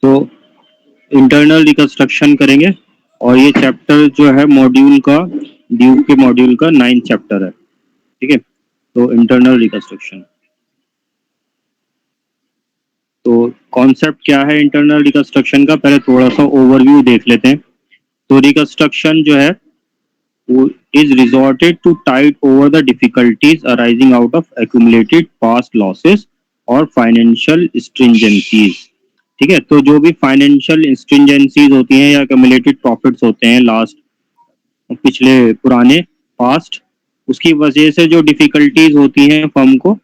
तो internal reconstruction करेंगे और ये चैप्टर जो है मॉड्यूल का, ड्यूब के मॉड्यूल का 9th चैप्टर है। ठीक है, तो इंटरनल रिकंस्ट्रक्शन, तो कॉन्सेप्ट क्या है इंटरनल रिकंस्ट्रक्शन का, पहले थोड़ा सा ओवरव्यू देख लेते हैं। तो रिकंस्ट्रक्शन जो है वो is resorted to tide over the difficulties arising out of accumulated past losses और financial stringencies। ठीक है, तो जो भी फाइनेंशियल स्ट्रिंजेंसीज होती हैं या accumulated profits होते हैं लास्ट, पिछले पुराने पास्ट, उसकी वजह से जो डिफिकल्टीज होती हैं फर्म को,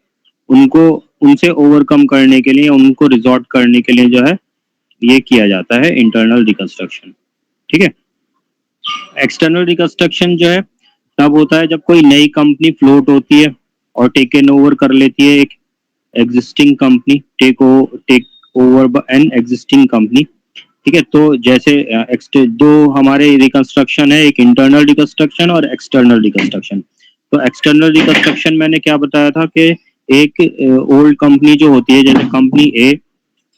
उनको उनसे ओवरकम करने के लिए, उनको रिजॉर्ट करने के लिए जो है ये किया जाता है इंटरनल रिकंस्ट्रक्शन। ठीक है, एक्सटर्नल रिकंस्ट्रक्शन जो है तब होता है जब कोई नई कंपनी फ्लोट होती है और टेकन ओवर कर लेती है एक existing company, take over an existing company. ठीक है, तो जैसे दो हमारे रिकंस्ट्रक्शन है, एक इंटरनल रिकंस्ट्रक्शन और एक्सटर्नल रिकंस्ट्रक्शन। तो एक्सटर्नल रिकंस्ट्रक्शन मैंने क्या बताया था कि एक ओल्ड कंपनी जो होती है, जैसे कंपनी ए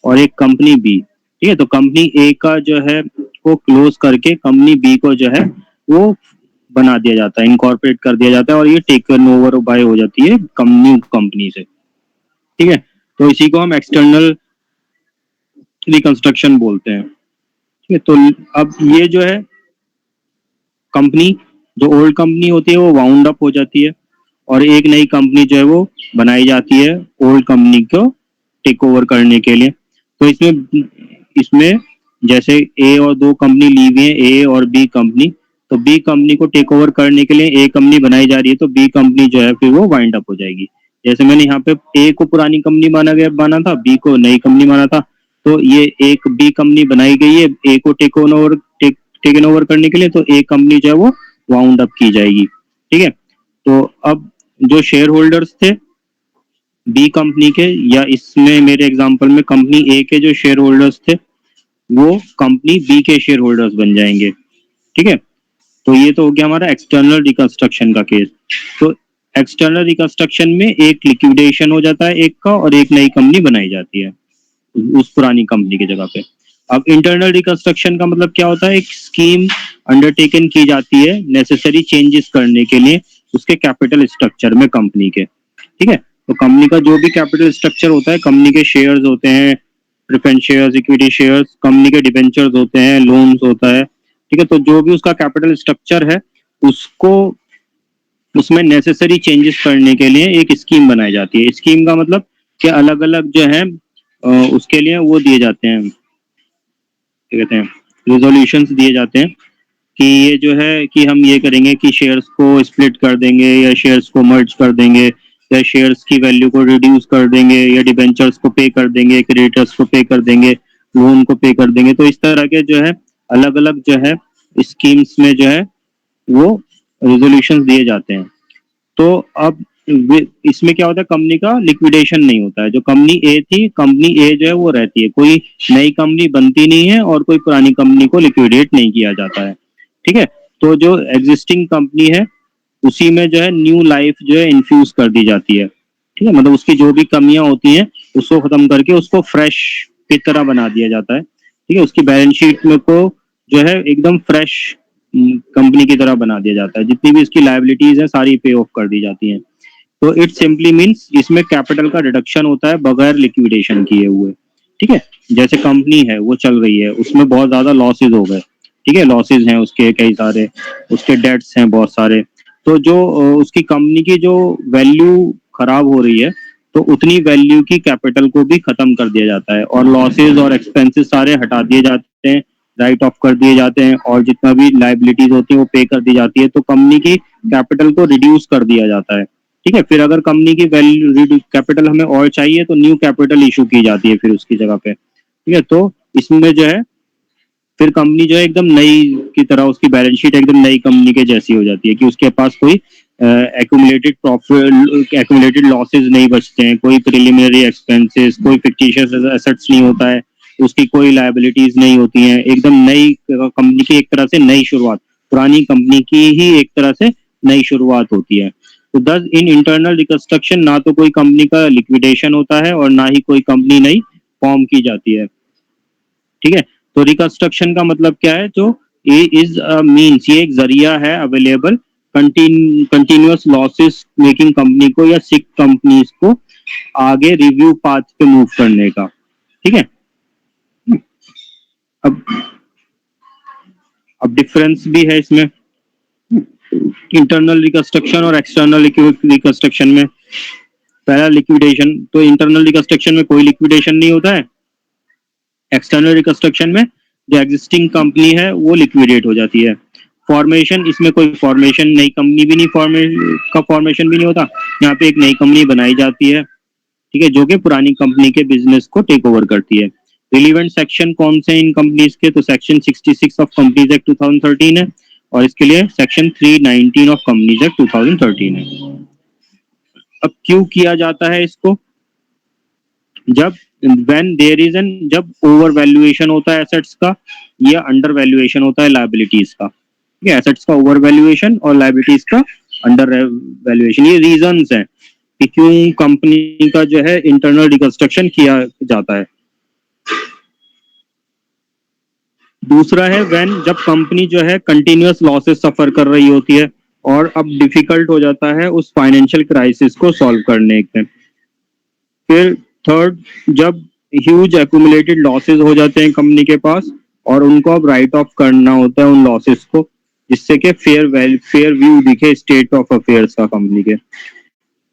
और एक कंपनी बी। ठीक है, तो कंपनी ए का जो है को क्लोज करके कंपनी बी को जो है वो बना दिया जाता है, इनकॉर्पोरेट कर दिया जाता है और ये टेकन ओवर बाय हो जाती है न्यू कंपनी से। ठीक है, तो इसी को हम एक्सटर्नल रिकंस्ट्रक्शन बोलते हैं। ठीक है, तो अब ये जो है कंपनी, जो ओल्ड कंपनी होती है वो वाउंड अप हो जाती है और एक नई कंपनी जो है वो बनाई जाती है ओल्ड कंपनी को टेक ओवर करने के लिए। तो इसमें इसमें जैसे ए और दो कंपनी ली हुई है, ए और बी कंपनी, तो बी कंपनी को टेक ओवर करने के लिए ए कंपनी बनाई जा रही है, तो बी कंपनी जो है फिर वो वाइंड अप हो जाएगी। जैसे मैंने यहाँ पे ए को पुरानी कंपनी माना था, बी को नई कंपनी माना था, तो ये एक बी कंपनी बनाई गई है ए को टेकन ओवर करने के लिए, तो ए कंपनी जो है वो वाउंड अप की जाएगी। ठीक है, तो अब जो शेयर होल्डर्स थे बी कंपनी के, या इसमें मेरे एग्जांपल में कंपनी ए के जो शेयर होल्डर्स थे वो कंपनी बी के शेयर होल्डर्स बन जाएंगे। ठीक है, तो ये तो हो गया हमारा एक्सटर्नल रिकंस्ट्रक्शन का केस। तो एक्सटर्नल रिकंस्ट्रक्शन में एक लिक्विडेशन हो जाता है एक का और एक नई कंपनी बनाई जाती है उस पुरानी कंपनी की जगह पे। अब इंटरनल रिकंस्ट्रक्शन का मतलब क्या होता है, एक स्कीम अंडरटेकन की जाती है नेसेसरी चेंजेस करने के लिए उसके कैपिटल स्ट्रक्चर में कंपनी के। ठीक है, तो कंपनी का जो भी कैपिटल स्ट्रक्चर होता है, कंपनी के शेयर्स होते हैं, preference shares, equity shares, company के डिबेंचर्स होते हैं, लोन्स होता है। ठीक है, तो जो भी उसका कैपिटल स्ट्रक्चर है उसको उसमें नेसेसरी चेंजेस करने के लिए एक स्कीम बनाई जाती है। स्कीम का मतलब कि अलग अलग जो है उसके लिए वो दिए जाते हैं, क्या कहते हैं, रेजोल्यूशंस दिए जाते हैं कि ये जो है कि हम ये करेंगे कि शेयर्स को स्प्लिट कर देंगे या शेयर्स को मर्ज कर देंगे या शेयर्स की वैल्यू को रिड्यूस कर देंगे या डिबेंचर्स को पे कर देंगे, क्रेडिटर्स को पे कर देंगे, लोन को पे कर देंगे। तो इस तरह के जो है अलग अलग जो है स्कीम्स में जो है वो रेजोल्यूशंस दिए जाते हैं। तो अब इसमें क्या होता है, कंपनी का लिक्विडेशन नहीं होता है। जो कंपनी ए थी, कंपनी ए जो है वो रहती है, कोई नई कंपनी बनती नहीं है और कोई पुरानी कंपनी को लिक्विडेट नहीं किया जाता है। ठीक है, तो जो एग्जिस्टिंग कंपनी है उसी में जो है न्यू लाइफ जो है इन्फ्यूज कर दी जाती है। ठीक है, मतलब उसकी जो भी कमियां होती हैं उसको खत्म करके उसको फ्रेश की तरह बना दिया जाता है। ठीक है, उसकी बैलेंस शीट में को जो है एकदम फ्रेश कंपनी की तरह बना दिया जाता है, जितनी भी इसकी लायबिलिटीज है सारी पे ऑफ कर दी जाती हैं। तो इट सिंपली मीन्स इसमें कैपिटल का रिडक्शन होता है बगैर लिक्विडेशन किए हुए। ठीक है, जैसे कंपनी है वो चल रही है, उसमें बहुत ज्यादा लॉसेज हो गए, ठीक है, लॉसेज हैं उसके कई सारे, उसके डेट्स हैं बहुत सारे, तो जो उसकी कंपनी की जो वैल्यू खराब हो रही है तो उतनी वैल्यू की कैपिटल को भी खत्म कर दिया जाता है और लॉसेज और एक्सपेंसेस सारे हटा दिए जाते हैं, राइट ऑफ कर दिए जाते हैं और जितना भी लाइबिलिटीज होती है वो पे कर दी जाती है। तो कंपनी की कैपिटल को रिड्यूस कर दिया जाता है। ठीक है, फिर अगर कंपनी की वैल्यू कैपिटल हमें और चाहिए तो न्यू कैपिटल इशू की जाती है फिर उसकी जगह पे। ठीक है, तो इसमें जो है फिर कंपनी जो है एकदम नई की तरह, उसकी बैलेंस शीट एकदम नई कंपनी के जैसी हो जाती है कि उसके पास कोई एक्यूमुलेटेड प्रॉफिट, एक्यूमुलेटेड लॉसेज नहीं बचते हैं, कोई प्रिलिमिनरी एक्सपेंसेस, कोई फिक्टिशियस एसेट्स नहीं होता है, उसकी कोई लायबिलिटीज नहीं होती हैं, एकदम नई कंपनी की एक तरह से नई शुरुआत, पुरानी कंपनी की ही एक तरह से नई शुरुआत होती है। तो दस इन इंटरनल रिकंस्ट्रक्शन ना तो कोई कंपनी का लिक्विडेशन होता है और ना ही कोई कंपनी नई फॉर्म की जाती है। ठीक है। तो रिकंस्ट्रक्शन का मतलब क्या है, जो ए इज मीन्स, ये एक जरिया है available continuous losses making company को या सिक कंपनीज को आगे रिव्यू पाथ पे मूव करने का। ठीक है। अब डिफरेंस भी है इसमें इंटरनल रिकंस्ट्रक्शन और एक्सटर्नल रिकंस्ट्रक्शन में। पहला लिक्विडेशन, तो इंटरनल रिकंस्ट्रक्शन में कोई लिक्विडेशन नहीं होता है। एक्सटर्नल रिकंस्ट्रक्शन में जो एग्जिस्टिंग कंपनी है वो लिक्विडेट हो जाती है। फॉर्मेशन, इसमें कोई फॉर्मेशन नई कंपनी भी नहीं फॉर्मेशन भी नहीं होता। यहाँ पे एक नई कंपनी बनाई जाती है, ठीक है, जो कि पुरानी कंपनी के बिजनेस को टेक ओवर करती है। रिलीवेंट सेक्शन कौन से इन कंपनीज के, तो सेक्शन 66 ऑफ कंपनीज एक्ट 2013 है, और इसके लिए सेक्शन 319 ऑफ कंपनीज एक्ट 2013 है। अब क्यों किया जाता है इसको, जब व्हेन देयर इज एन, जब ओवर वैल्यूएशन होता है एसेट्स का या अंडर वैल्यूएशन होता है लायबिलिटीज का। ठीक है, एसेट्स का ओवर वैल्यूएशन और लायबिलिटीज का अंडर वैल्यूएशन, ये रीजंस हैं कि क्यों कंपनी का जो है इंटरनल रिकंस्ट्रक्शन किया जाता है। दूसरा है व्हेन, जब कंपनी जो है कंटिन्यूअस लॉसेस सफर कर रही होती है और अब डिफिकल्ट हो जाता है उस फाइनेंशियल क्राइसिस को सॉल्व करने में। फिर थर्ड, जब ह्यूज एक्यूमुलेटेड लॉसेस हो जाते हैं कंपनी के पास और उनको अब राइट ऑफ करना होता है उन लॉसेस को, जिससे कि फेयर व्यू दिखे स्टेट ऑफ अफेयर्स का कंपनी के।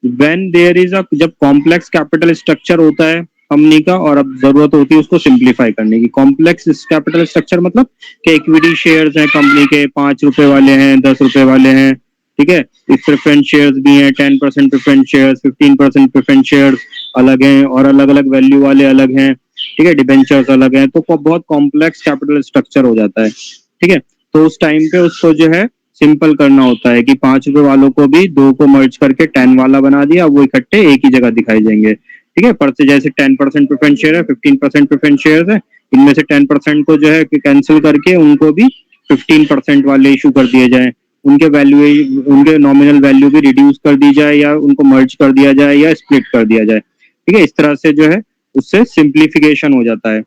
व्हेन देयर इज अ, जब कॉम्प्लेक्स कैपिटल स्ट्रक्चर होता है कंपनी का और अब जरूरत होती है उसको सिंप्लीफाई करने की। कॉम्प्लेक्स कैपिटल स्ट्रक्चर मतलब कि इक्विटी शेयर्स हैं कंपनी के, 5 रुपए वाले हैं, 10 रुपए वाले हैं, ठीक है, प्रेफरेंस शेयर्स भी हैं, 10% प्रेफरेंस शेयर्स, 15% प्रेफरेंस शेयर्स अलग हैं और अलग अलग वैल्यू वाले अलग हैं, ठीक है, डिबेंचर्स अलग हैं, तो बहुत कॉम्प्लेक्स कैपिटल स्ट्रक्चर हो जाता है। ठीक है, तो उस टाइम पे उसको जो है सिंपल करना होता है कि 5 रुपए वालों को भी 2 को मर्ज करके 10 वाला बना दिया, वो इकट्ठे एक ही जगह दिखाई देंगे। ठीक है, पर से जैसे 10% प्रेफरेंस शेयर है, 15% प्रेफरेंस शेयर है, इनमें से 10% को जो है कैंसिल करके उनको भी 15% वाले इशू कर दिए जाए, उनके वैल्यू, उनके नॉमिनल वैल्यू भी रिड्यूस कर दी जाए या उनको मर्ज कर दिया जाए या स्प्लिट कर दिया जाए। ठीक है, इस तरह से जो है उससे सिंप्लीफिकेशन हो जाता है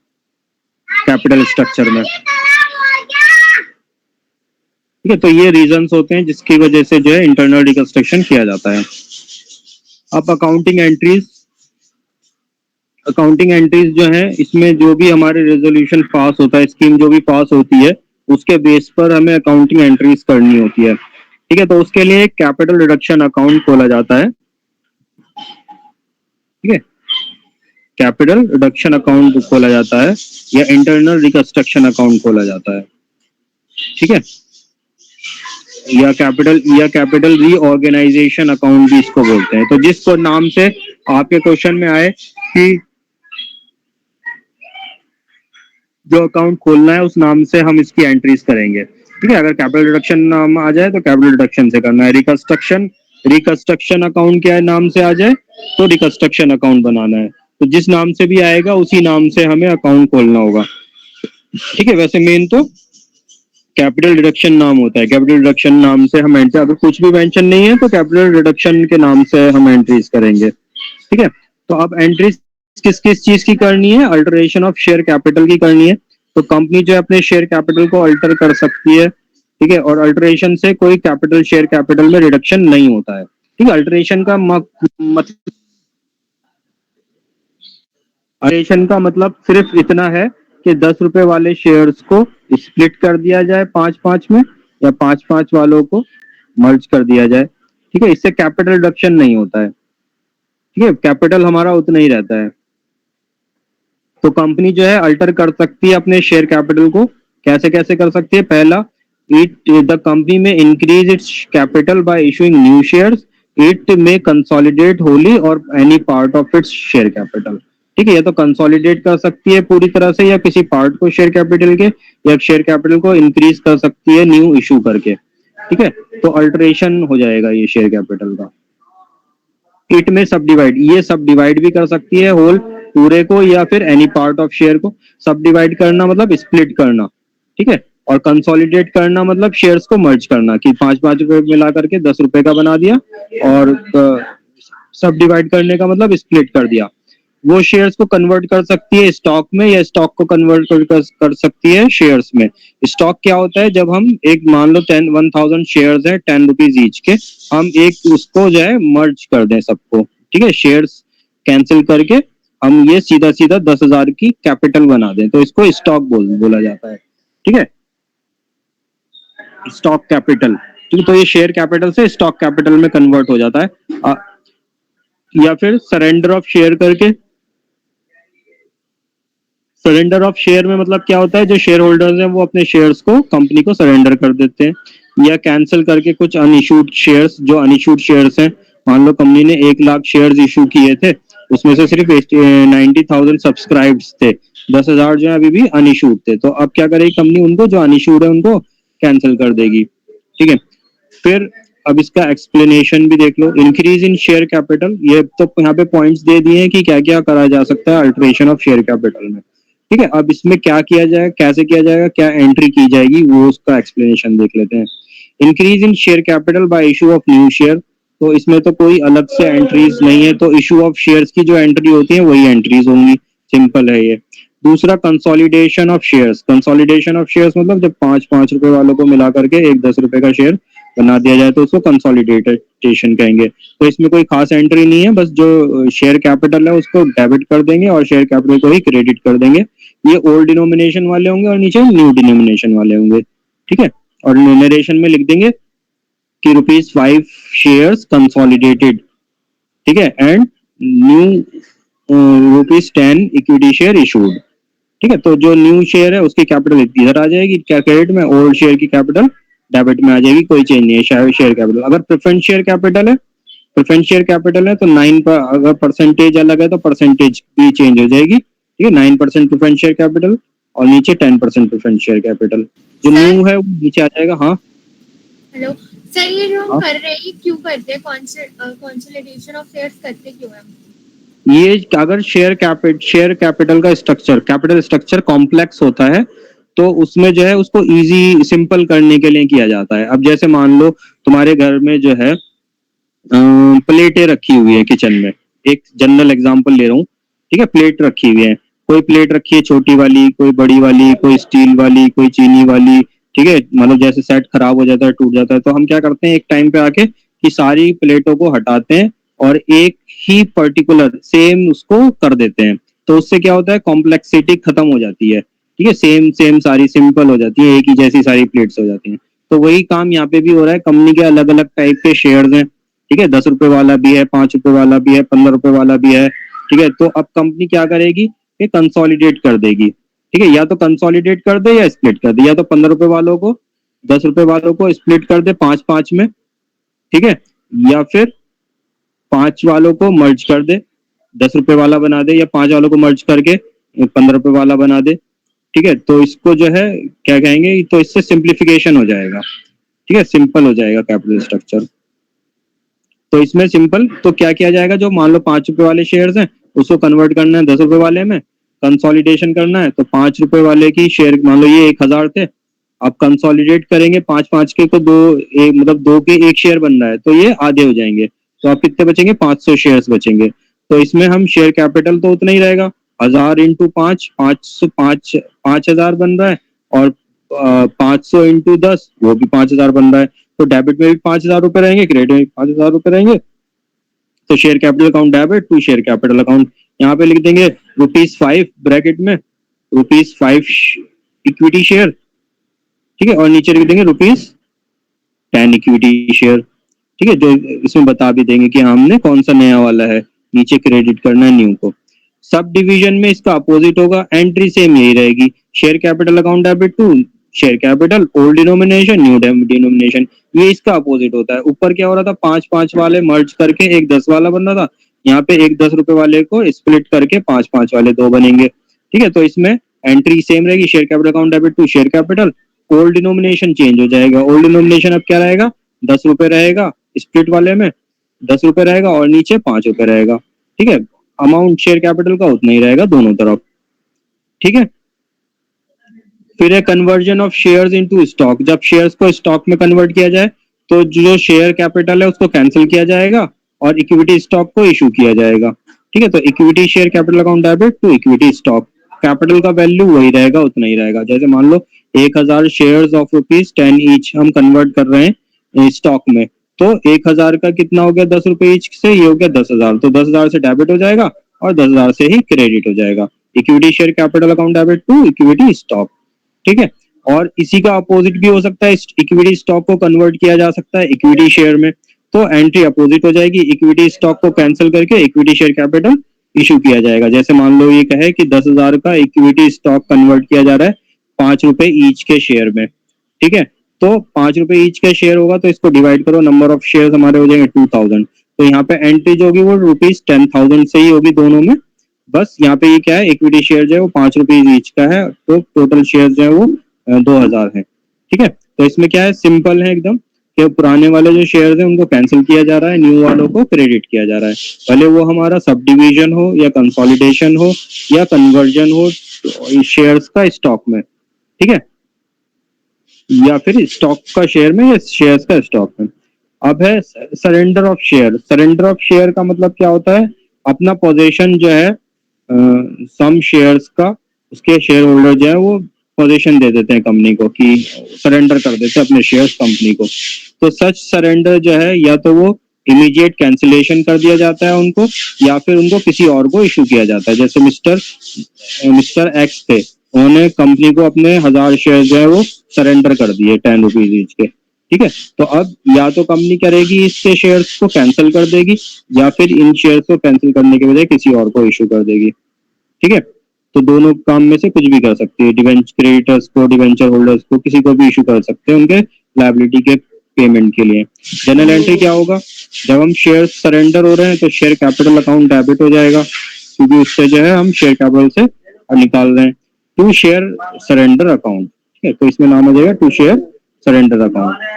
कैपिटल स्ट्रक्चर में। ठीक है, तो ये रीजंस होते हैं जिसकी वजह से जो है इंटरनल रिकंस्ट्रक्शन किया जाता है। अब अकाउंटिंग एंट्रीज जो है, इसमें जो भी हमारे रेजोल्यूशन पास होता है, स्कीम जो भी पास होती है, उसके बेस पर हमें अकाउंटिंग एंट्रीज करनी होती है। ठीक है, तो उसके लिए कैपिटल रिडक्शन अकाउंट खोला जाता है। ठीक है, कैपिटल रिडक्शन अकाउंट खोला जाता है या इंटरनल रिकंस्ट्रक्शन अकाउंट खोला जाता है। ठीक है, या कैपिटल रीऑर्गेनाइजेशन अकाउंट भी इसको बोलते हैं। तो जिसको नाम से आपके क्वेश्चन में आए कि जो अकाउंट खोलना है उस नाम से हम इसकी एंट्रीज करेंगे। ठीक है, अगर कैपिटल रिडक्शन नाम आ जाए तो कैपिटल रिडक्शन से करना है। रिकंस्ट्रक्शन अकाउंट क्या है नाम से आ जाए तो रिकंस्ट्रक्शन अकाउंट बनाना है। तो जिस नाम से भी आएगा उसी नाम से हमें अकाउंट खोलना होगा। ठीक है, वैसे मेन तो कैपिटल रिडक्शन नाम होता है, कैपिटल रिडक्शन नाम से हम एंट्री, अगर कुछ भी मेंशन नहीं है तो कैपिटल रिडक्शन के नाम से हम एंट्रीज करेंगे। ठीक है, तो अब एंट्रीज किस किस चीज की करनी है, अल्टरेशन ऑफ शेयर कैपिटल की करनी है। तो कंपनी जो है अपने शेयर कैपिटल को अल्टर कर सकती है। ठीक है, और अल्टरेशन से कोई कैपिटल शेयर कैपिटल में रिडक्शन नहीं होता है। ठीक है, अल्टरेशन का मतलब सिर्फ इतना है कि 10 रुपए वाले शेयर्स को स्प्लिट कर दिया जाए 5-5 में, या 5-5 वालों को मर्ज कर दिया जाए। ठीक है, इससे कैपिटल रिडक्शन नहीं होता है। ठीक है, कैपिटल हमारा उतना ही रहता है। तो कंपनी जो है अल्टर कर सकती है अपने शेयर कैपिटल को, कैसे कैसे कर सकती है। पहला, द कंपनी में increase its capital by issuing new shares, it में कंसोलिडेट होली और any part of its share capital. ठीक है, या तो कंसोलिडेट कर सकती है पूरी तरह से या किसी पार्ट को शेयर कैपिटल के, या शेयर कैपिटल को इंक्रीज कर सकती है न्यू इशू करके। ठीक है, तो अल्टरेशन हो जाएगा ये शेयर कैपिटल का। इट में सब डिवाइड, ये सब डिवाइड भी कर सकती है होल पूरे को या फिर एनी पार्ट ऑफ शेयर को। सब डिवाइड करना मतलब स्प्लिट करना। ठीक है, और कंसोलिडेट करना मतलब शेयर्स को मर्ज करना, कि 5-5 रुपए मिला करके 10 रुपए का बना दिया, और सब डिवाइड करने का मतलब स्प्लिट कर दिया। वो शेयर्स को कन्वर्ट कर सकती है स्टॉक में, या स्टॉक को कन्वर्ट कर सकती है शेयर्स में। स्टॉक क्या होता है, जब हम एक मान लो 1000 शेयर्स है 10 रुपीज ईच के, हम एक उसको जो है मर्ज कर दें सबको, ठीक है, शेयर्स कैंसिल करके हम ये सीधा सीधा 10,000 की कैपिटल बना दें, तो इसको स्टॉक बोला जाता है, ठीक है, स्टॉक कैपिटल। ठीक है, तो ये शेयर कैपिटल से स्टॉक कैपिटल में कन्वर्ट हो जाता है। या फिर सरेंडर ऑफ शेयर करके, सरेंडर ऑफ शेयर में मतलब क्या होता है, जो शेयर होल्डर्स हैं वो अपने शेयर्स को कंपनी को सरेंडर कर देते हैं, या कैंसिल करके कुछ अनइशूड शेयर्स, जो अनइशूड शेयर्स हैं, मान लो कंपनी ने 1 लाख शेयर्स इशू किए थे, उसमें से सिर्फ 90,000 सब्सक्राइब्ड थे, 10,000 जो है अभी भी अनइशूड थे, तो अब क्या करेगी कंपनी, उनको जो अनइशूड है उनको कैंसिल कर देगी, ठीक है। फिर अब इसका एक्सप्लेनेशन भी देख लो, इंक्रीज इन शेयर कैपिटल, ये तो यहाँ पे पॉइंट्स दे दिए हैं कि क्या क्या करा जा सकता है अल्टरेशन ऑफ शेयर कैपिटल में, ठीक है। अब इसमें क्या किया जाएगा, कैसे किया जाएगा, क्या एंट्री की जाएगी, वो उसका एक्सप्लेनेशन देख लेते हैं। Increase in share capital by issue of new share, तो इसमें तो कोई अलग से एंट्रीज नहीं है, तो इशू ऑफ शेयर्स की जो एंट्री होती है वही एंट्रीज होंगी, सिंपल है ये। दूसरा consolidation of shares, consolidation of shares मतलब जब 5-5 रुपए वालों को मिला करके एक 10 रुपए का शेयर बना दिया जाए तो उसको कंसोलिडेटेशन कहेंगे। तो इसमें कोई खास एंट्री नहीं है, बस जो शेयर कैपिटल है उसको डेबिट कर देंगे और शेयर कैपिटल को ही क्रेडिट कर देंगे। ये ओल्ड डिनोमिनेशन वाले होंगे और नीचे न्यू डिनोमिनेशन वाले होंगे, ठीक है। और न्यूमरेशन में लिख देंगे कि ₹5 शेयर्स कंसोलिडेटेड, ठीक है, and new ₹10 equity share issued, ठीक है। तो जो न्यू शेयर है उसकी कैपिटल इधर आ जाएगी क्या क्रेडिट में, ओल्ड शेयर की कैपिटल डेबिट में आ जाएगी, कोई चेंज नहीं है शेयर कैपिटल। अगर प्रेफरेंस शेयर कैपिटल है, प्रेफरेंस शेयर कैपिटल है तो 9 पर, अगर परसेंटेज अलग है तो परसेंटेज भी चेंज हो जाएगी, ठीक है, 9% प्रेफरेंस शेयर कैपिटल और नीचे 10% प्रेफरेंस शेयर कैपिटल। जो न्यू है वो नीचे आ जाएगा। हाँ हेलो सर, ये जो हम कर रहे हैं ये क्यों करते हैं, कंसोलिडेशन ऑफ शेयर्स करते क्यों हैं? ये अगर शेयर कैपिटल का स्ट्रक्चर, कैपिटल स्ट्रक्चर कॉम्प्लेक्स होता है तो उसमें जो है उसको इजी सिंपल करने के लिए किया जाता है। अब जैसे मान लो तुम्हारे घर में जो है प्लेटें रखी हुई है किचन में, एक जनरल एग्जांपल ले रहा हूँ, ठीक है, प्लेट रखी हुई है, कोई प्लेट रखी है छोटी वाली, कोई बड़ी वाली, कोई स्टील वाली, कोई चीनी वाली, ठीक है, मतलब जैसे सेट खराब हो जाता है टूट जाता है तो हम क्या करते हैं एक टाइम पे आके कि सारी प्लेटों को हटाते हैं और एक ही पर्टिकुलर सेम उसको कर देते हैं, तो उससे क्या होता है कॉम्प्लेक्सिटी खत्म हो जाती है, ठीक है, सेम सेम सारी सिंपल हो जाती है, एक ही जैसी सारी प्लेट्स हो जाती हैं। तो वही काम यहाँ पे भी हो रहा है, कंपनी के अलग अलग टाइप के शेयर्स हैं, ठीक है, 10 रुपए वाला भी है, 5 रुपए वाला भी है, 15 रुपए वाला भी है, ठीक है। तो अब कंपनी क्या करेगी कि कंसोलिडेट कर देगी, ठीक है, या तो कंसोलिडेट कर दे या स्प्लिट कर दे, या तो 15 रुपए वालों को 10 रुपए वालों को स्प्लिट कर दे 5-5 में, ठीक है, या फिर 5 वालों को मर्ज कर दे 10 रुपए वाला बना दे, या 5 वालों को मर्ज करके 15 रुपए वाला बना दे, ठीक है। तो इसको जो है क्या कहेंगे, तो इससे सिंप्लीफिकेशन हो जाएगा, ठीक है, सिंपल हो जाएगा कैपिटल स्ट्रक्चर। तो इसमें सिंपल तो क्या किया जाएगा, जो मान लो 5 रुपए वाले शेयर्स हैं उसको कन्वर्ट करना है 10 रुपए वाले में, कंसोलिडेशन करना है, तो 5 रुपए वाले की शेयर मान लो ये 1,000 थे, अब कंसोलिडेट करेंगे 5-5 के, तो मतलब 2 के 1 शेयर बन रहा है तो ये आधे हो जाएंगे, तो आप कितने बचेंगे 500 शेयर्स बचेंगे। तो इसमें हम शेयर कैपिटल तो उतना ही रहेगा, 1000 इंटू 5, 5,000 बन रहा है, और 500 इंटू 10 वो भी 5,000 बन रहा है, तो डेबिट में भी 5,000 रुपए रहेंगे, क्रेडिट में भी 5,000 रुपए रहेंगे। तो share capital account debit to share capital account, यहाँ पे लिख देंगे ₹5 ब्रैकेट में, ₹5 इक्विटी शेयर, ठीक है, और नीचे लिख देंगे ₹10 इक्विटी शेयर, ठीक है, जो इसमें बता भी देंगे कि हमने कौन सा नया वाला है, नीचे क्रेडिट करना है न्यू को। सब डिवीजन में इसका अपोजिट होगा, एंट्री सेम यही रहेगी, share capital account debit to share capital, old denomination new denomination, ये इसका अपोजिट होता है। ऊपर क्या हो रहा था 5-5 वाले मर्ज करके एक 10 वाला बन रहा था, यहाँ पे एक 10 रुपए वाले को स्प्लिट करके 5-5 वाले 2 बनेंगे, ठीक है। तो इसमें एंट्री सेम रहेगी, share capital account debit to share capital, old denomination change हो जाएगा, ओल्ड डिनोमिनेशन अब क्या रहेगा 10 रुपए रहेगा, स्प्लिट वाले में 10 रुपए रहेगा और नीचे 5 रुपए रहेगा, ठीक है। अमाउंट शेयर कैपिटल का उतना ही रहेगा दोनों तरफ, ठीक है। फिर है conversion of shares into stock, जब शेयर्स को स्टॉक में कन्वर्ट किया जाए तो जो शेयर कैपिटल है उसको कैंसिल किया जाएगा और इक्विटी स्टॉक को इशू किया जाएगा, ठीक है, तो equity share capital account debit to equity stock, capital का वैल्यू वही रहेगा, उतना ही रहेगा। जैसे मान लो 1000 शेयर्स ऑफ ₹10 ईच हम कन्वर्ट कर रहे हैं स्टॉक में, तो 1000 का कितना हो गया, ₹10 ईच से, ये हो गया 10,000, तो 10,000 से डेबिट हो जाएगा और 10,000 से ही क्रेडिट हो जाएगा। Equity share capital account debit to equity stock, ठीक है। और इसी का अपोजिट भी हो सकता है, इक्विटी स्टॉक को कन्वर्ट किया जा सकता है इक्विटी शेयर में, तो एंट्री अपोजिट हो जाएगी, इक्विटी स्टॉक को कैंसिल करके इक्विटी शेयर कैपिटल इशू किया जाएगा। जैसे मान लो ये कहे कि 10,000 का इक्विटी स्टॉक कन्वर्ट किया जा रहा है ₹5 ईच के शेयर में, ठीक है, तो ₹5 ईच के शेयर होगा, तो इसको डिवाइड करो, नंबर ऑफ शेयर हमारे हो जाएंगे 2000, तो यहाँ पे एंट्री जो होगी वो ₹10,000 से ही होगी दोनों में। बस यहाँ पे ये क्या है, इक्विटी शेयर जो है वो ₹5 ईच का है, तो टोटल शेयर जो है वो 2000 है, ठीक है। तो इसमें क्या है, सिंपल है एकदम, कि पुराने वाले जो शेयर्स हैं उनको कैंसिल किया जा रहा है, न्यू वालों को क्रेडिट किया जा रहा है, भले वो हमारा सब डिवीजन हो या कंसोलिडेशन हो या कन्वर्जन हो शेयर्स का स्टॉक में, ठीक है, या फिर स्टॉक का शेयर में या शेयर्स का स्टॉक में। अब है surrender of share. Surrender of share का मतलब क्या होता है, अपना पोजीशन जो है सम शेयर्स का, उसके शेयर होल्डर जो है वो पोजीशन दे देते हैं कंपनी को, कि सरेंडर कर देते हैं अपने शेयर्स कंपनी को। तो सच सरेंडर जो है, या तो वो इमीडिएट कैंसिलेशन कर दिया जाता है उनको, या फिर उनको किसी और को इशू किया जाता है। जैसे मिस्टर एक्स थे, उन्होंने कंपनी को अपने 1000 शेयर जो है वो सरेंडर कर दिए ₹10 ईच के, ठीक है। तो अब या तो कंपनी करेगी इसके शेयर्स को कैंसिल कर देगी, या फिर इन शेयर्स को कैंसिल करने के बजाय किसी और को इशू कर देगी, ठीक है। तो दोनों काम में से कुछ भी कर सकती है, क्रेडिटर्स को, डिवेंचर होल्डर्स को, किसी को भी इशू कर सकते हैं उनके लायबिलिटी के पेमेंट के लिए। जनरल एंट्री क्या होगा, जब हम शेयर सरेंडर हो रहे हैं तो शेयर कैपिटल अकाउंट डेबिट हो जाएगा, क्योंकि उससे जो है हम शेयर कैपिटल से निकाल रहे हैं, टू शेयर सरेंडर अकाउंट, ठीक है। तो इसमें नाम हो जाएगा टू शेयर सरेंडर अकाउंट।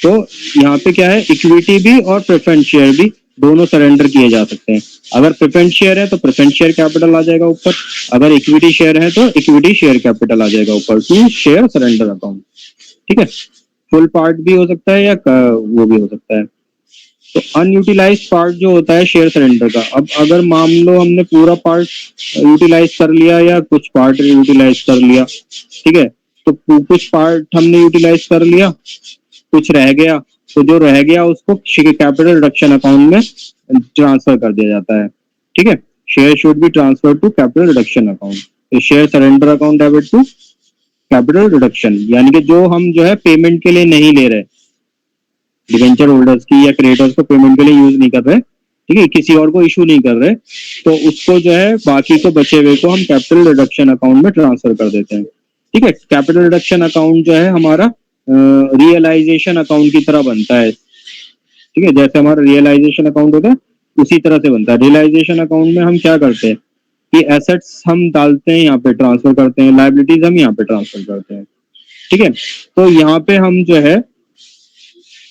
तो यहाँ पे क्या है, इक्विटी भी और प्रेफरेंस शेयर भी दोनों सरेंडर किए जा सकते हैं। अगर प्रेफरेंस शेयर है तो प्रेफरेंस शेयर कैपिटल आ जाएगा ऊपर, अगर इक्विटी शेयर है तो इक्विटी शेयर कैपिटल आ जाएगा ऊपर, टू शेयर सरेंडर अकाउंट, ठीक है। फुल पार्ट भी हो सकता है या वो भी हो सकता है। तो अनयूटिलाइज पार्ट जो होता है शेयर सरेंडर का, अब अगर मान लो हमने पूरा पार्ट यूटिलाइज कर लिया या कुछ पार्ट यूटिलाइज कर लिया, ठीक है, तो कुछ पार्ट हमने यूटिलाइज कर लिया, कुछ रह गया, तो जो रह गया उसको कैपिटल रिडक्शन अकाउंट में ट्रांसफर कर दिया जाता है, ठीक है। Share should be transfer to capital reduction account, तो share surrender account debit to capital reduction, यानी कि जो हम जो है पेमेंट के लिए नहीं ले रहे, डिवेंचर होल्डर्स की या क्रेडिटर्स को पेमेंट के लिए यूज नहीं कर रहे, ठीक है, किसी और को इशू नहीं कर रहे, तो उसको जो है बाकी को बचे हुए को हम कैपिटल रिडक्शन अकाउंट में ट्रांसफर कर देते हैं, ठीक है। कैपिटल रिडक्शन अकाउंट जो है हमारा रियलाइजेशन अकाउंट की तरह बनता है, ठीक है, जैसे हमारा रियलाइजेशन अकाउंट होता है उसी तरह से बनता है। रियलाइजेशन अकाउंट में हम क्या करते हैं कि एसेट्स हम डालते हैं, यहाँ पे ट्रांसफर करते हैं, लायबिलिटीज हम यहाँ पे ट्रांसफर करते हैं, ठीक है। तो यहाँ पे हम जो है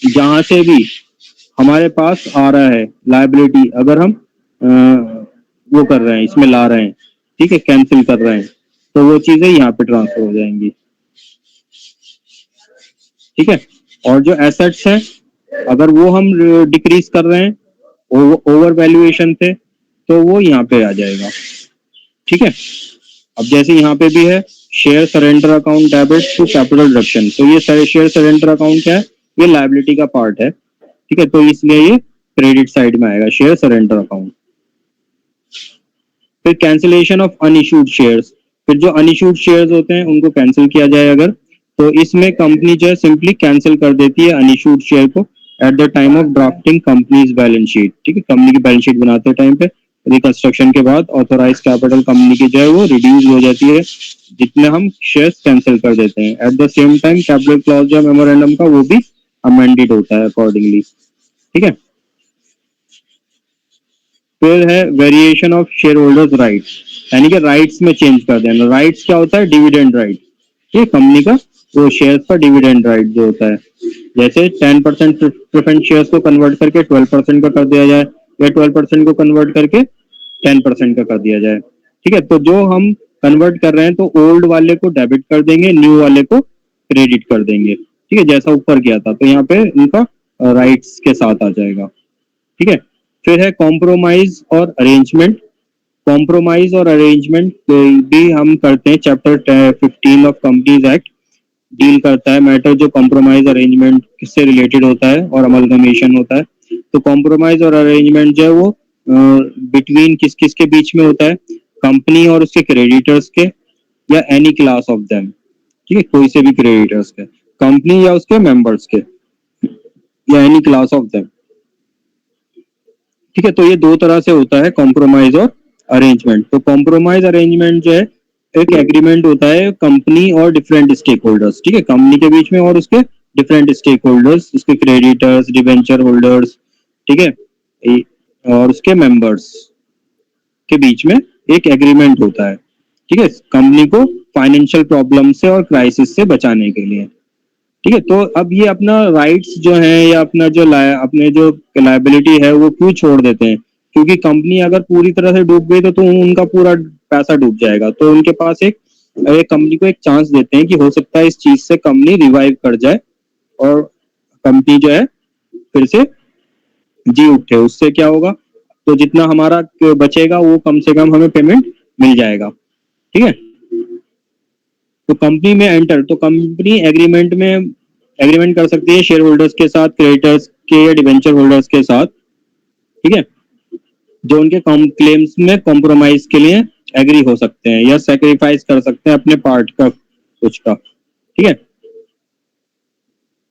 जहां से भी हमारे पास आ रहा है लायबिलिटी, अगर हम वो कर रहे हैं, इसमें ला रहे हैं, ठीक है, कैंसिल कर रहे हैं, तो वो चीजें यहाँ पे ट्रांसफर हो जाएंगी, ठीक है। और जो एसेट्स हैं अगर वो हम डिक्रीज कर रहे हैं ओवर वैल्यूएशन से, तो वो यहाँ पे आ जाएगा, ठीक है। अब जैसे यहाँ पे भी है share surrender account debit to capital reduction, तो ये शेयर सरेंडर अकाउंट क्या है, ये लायबिलिटी का पार्ट है, ठीक है, तो इसलिए ये क्रेडिट साइड में आएगा शेयर सरेंडर अकाउंट। फिर कैंसिलेशन ऑफ अनइश्यूड शेयर्स, फिर जो अनइश्यूड शेयर्स होते हैं उनको कैंसिल किया जाए अगर, तो इसमें कंपनी जो है सिंपली कैंसिल कर देती है अनइश्यूड शेयर को at the time of drafting companies balance sheet, ठीक है, कंपनी की बैलेंस शीट बनाते टाइम पे रिकंस्ट्रक्शन के बाद ऑथोराइज कैपिटल कंपनी की जो है वो रिड्यूस हो जाती है, जितने हम शेयर्स कैंसिल कर देते हैं। At the same time capital clause जो मेमोरेंडम का वो भी अमेंडेड होता है अकॉर्डिंगली, ठीक है। फिर है variation of share holders rights, यानी कि राइट्स में चेंज कर देना। राइट्स क्या होता है, डिविडेंड राइट, ये कंपनी का वो शेयर्स का डिविडेंड राइट जो होता है, जैसे 10% प्रेफरेंस शेयर्स को कन्वर्ट करके 12% का कर दिया जाए, या 12% को कन्वर्ट करके 10% का कर दिया जाए, ठीक है। तो जो हम कन्वर्ट कर रहे हैं तो ओल्ड वाले को डेबिट कर देंगे, न्यू वाले को क्रेडिट कर देंगे, ठीक है, जैसा ऊपर किया था, तो यहाँ पे उनका राइट्स के साथ आ जाएगा, ठीक है। फिर है कॉम्प्रोमाइज और अरेंजमेंट। कॉम्प्रोमाइज और अरेंजमेंट भी हम करते हैं, chapter 15 of companies act deal करता है मैटर जो कॉम्प्रोमाइज अरेंजमेंट किससे रिलेटेड होता है और अमलगमेशन होता है। तो कॉम्प्रोमाइज और अरेंजमेंट जो है वो बिटवीन किस किस के बीच में होता है, कंपनी और उसके क्रेडिटर्स के, या एनी क्लास ऑफ देम, ठीक है, कोई से भी क्रेडिटर्स के, कंपनी या उसके मेंबर्स के, या एनी क्लास ऑफ देम, ठीक है। तो ये दो तरह से होता है कॉम्प्रोमाइज और अरेंजमेंट। तो कॉम्प्रोमाइज अरेंजमेंट जो है एक एग्रीमेंट होता है कंपनी और डिफरेंट स्टेक होल्डर्स, ठीक है, कंपनी के बीच में और उसके डिफरेंट स्टेक होल्डर्स, उसके क्रेडिटर्स, डिवेंचर होल्डर्स, ठीक है, और उसके मेंबर्स के बीच में एक एग्रीमेंट होता है, ठीक है, कंपनी को फाइनेंशियल प्रॉब्लम से और क्राइसिस से बचाने के लिए, ठीक है। तो अब ये अपना राइट्स जो है या अपना जो अपने जो लायबिलिटी है वो क्यों छोड़ देते हैं, क्योंकि कंपनी अगर पूरी तरह से डूब गई तो उनका पूरा पैसा डूब जाएगा। तो उनके पास एक कंपनी को एक चांस देते हैं कि हो सकता है इस चीज से कंपनी रिवाइव कर जाए और कंपनी जो है फिर से जी उठे। उससे क्या होगा, तो जितना हमारा बचेगा वो कम से कम हमें पेमेंट मिल जाएगा, ठीक है। तो कंपनी में एंटर, तो कंपनी एग्रीमेंट कर सकती है शेयर होल्डर्स के साथ, क्रेडिटर्स के या डिवेंचर होल्डर्स के साथ, ठीक है, जो उनके क्लेम्स में कॉम्प्रोमाइज के लिए एग्री हो सकते हैं या सेक्रीफाइस कर सकते हैं अपने पार्ट का कुछ का, ठीक है।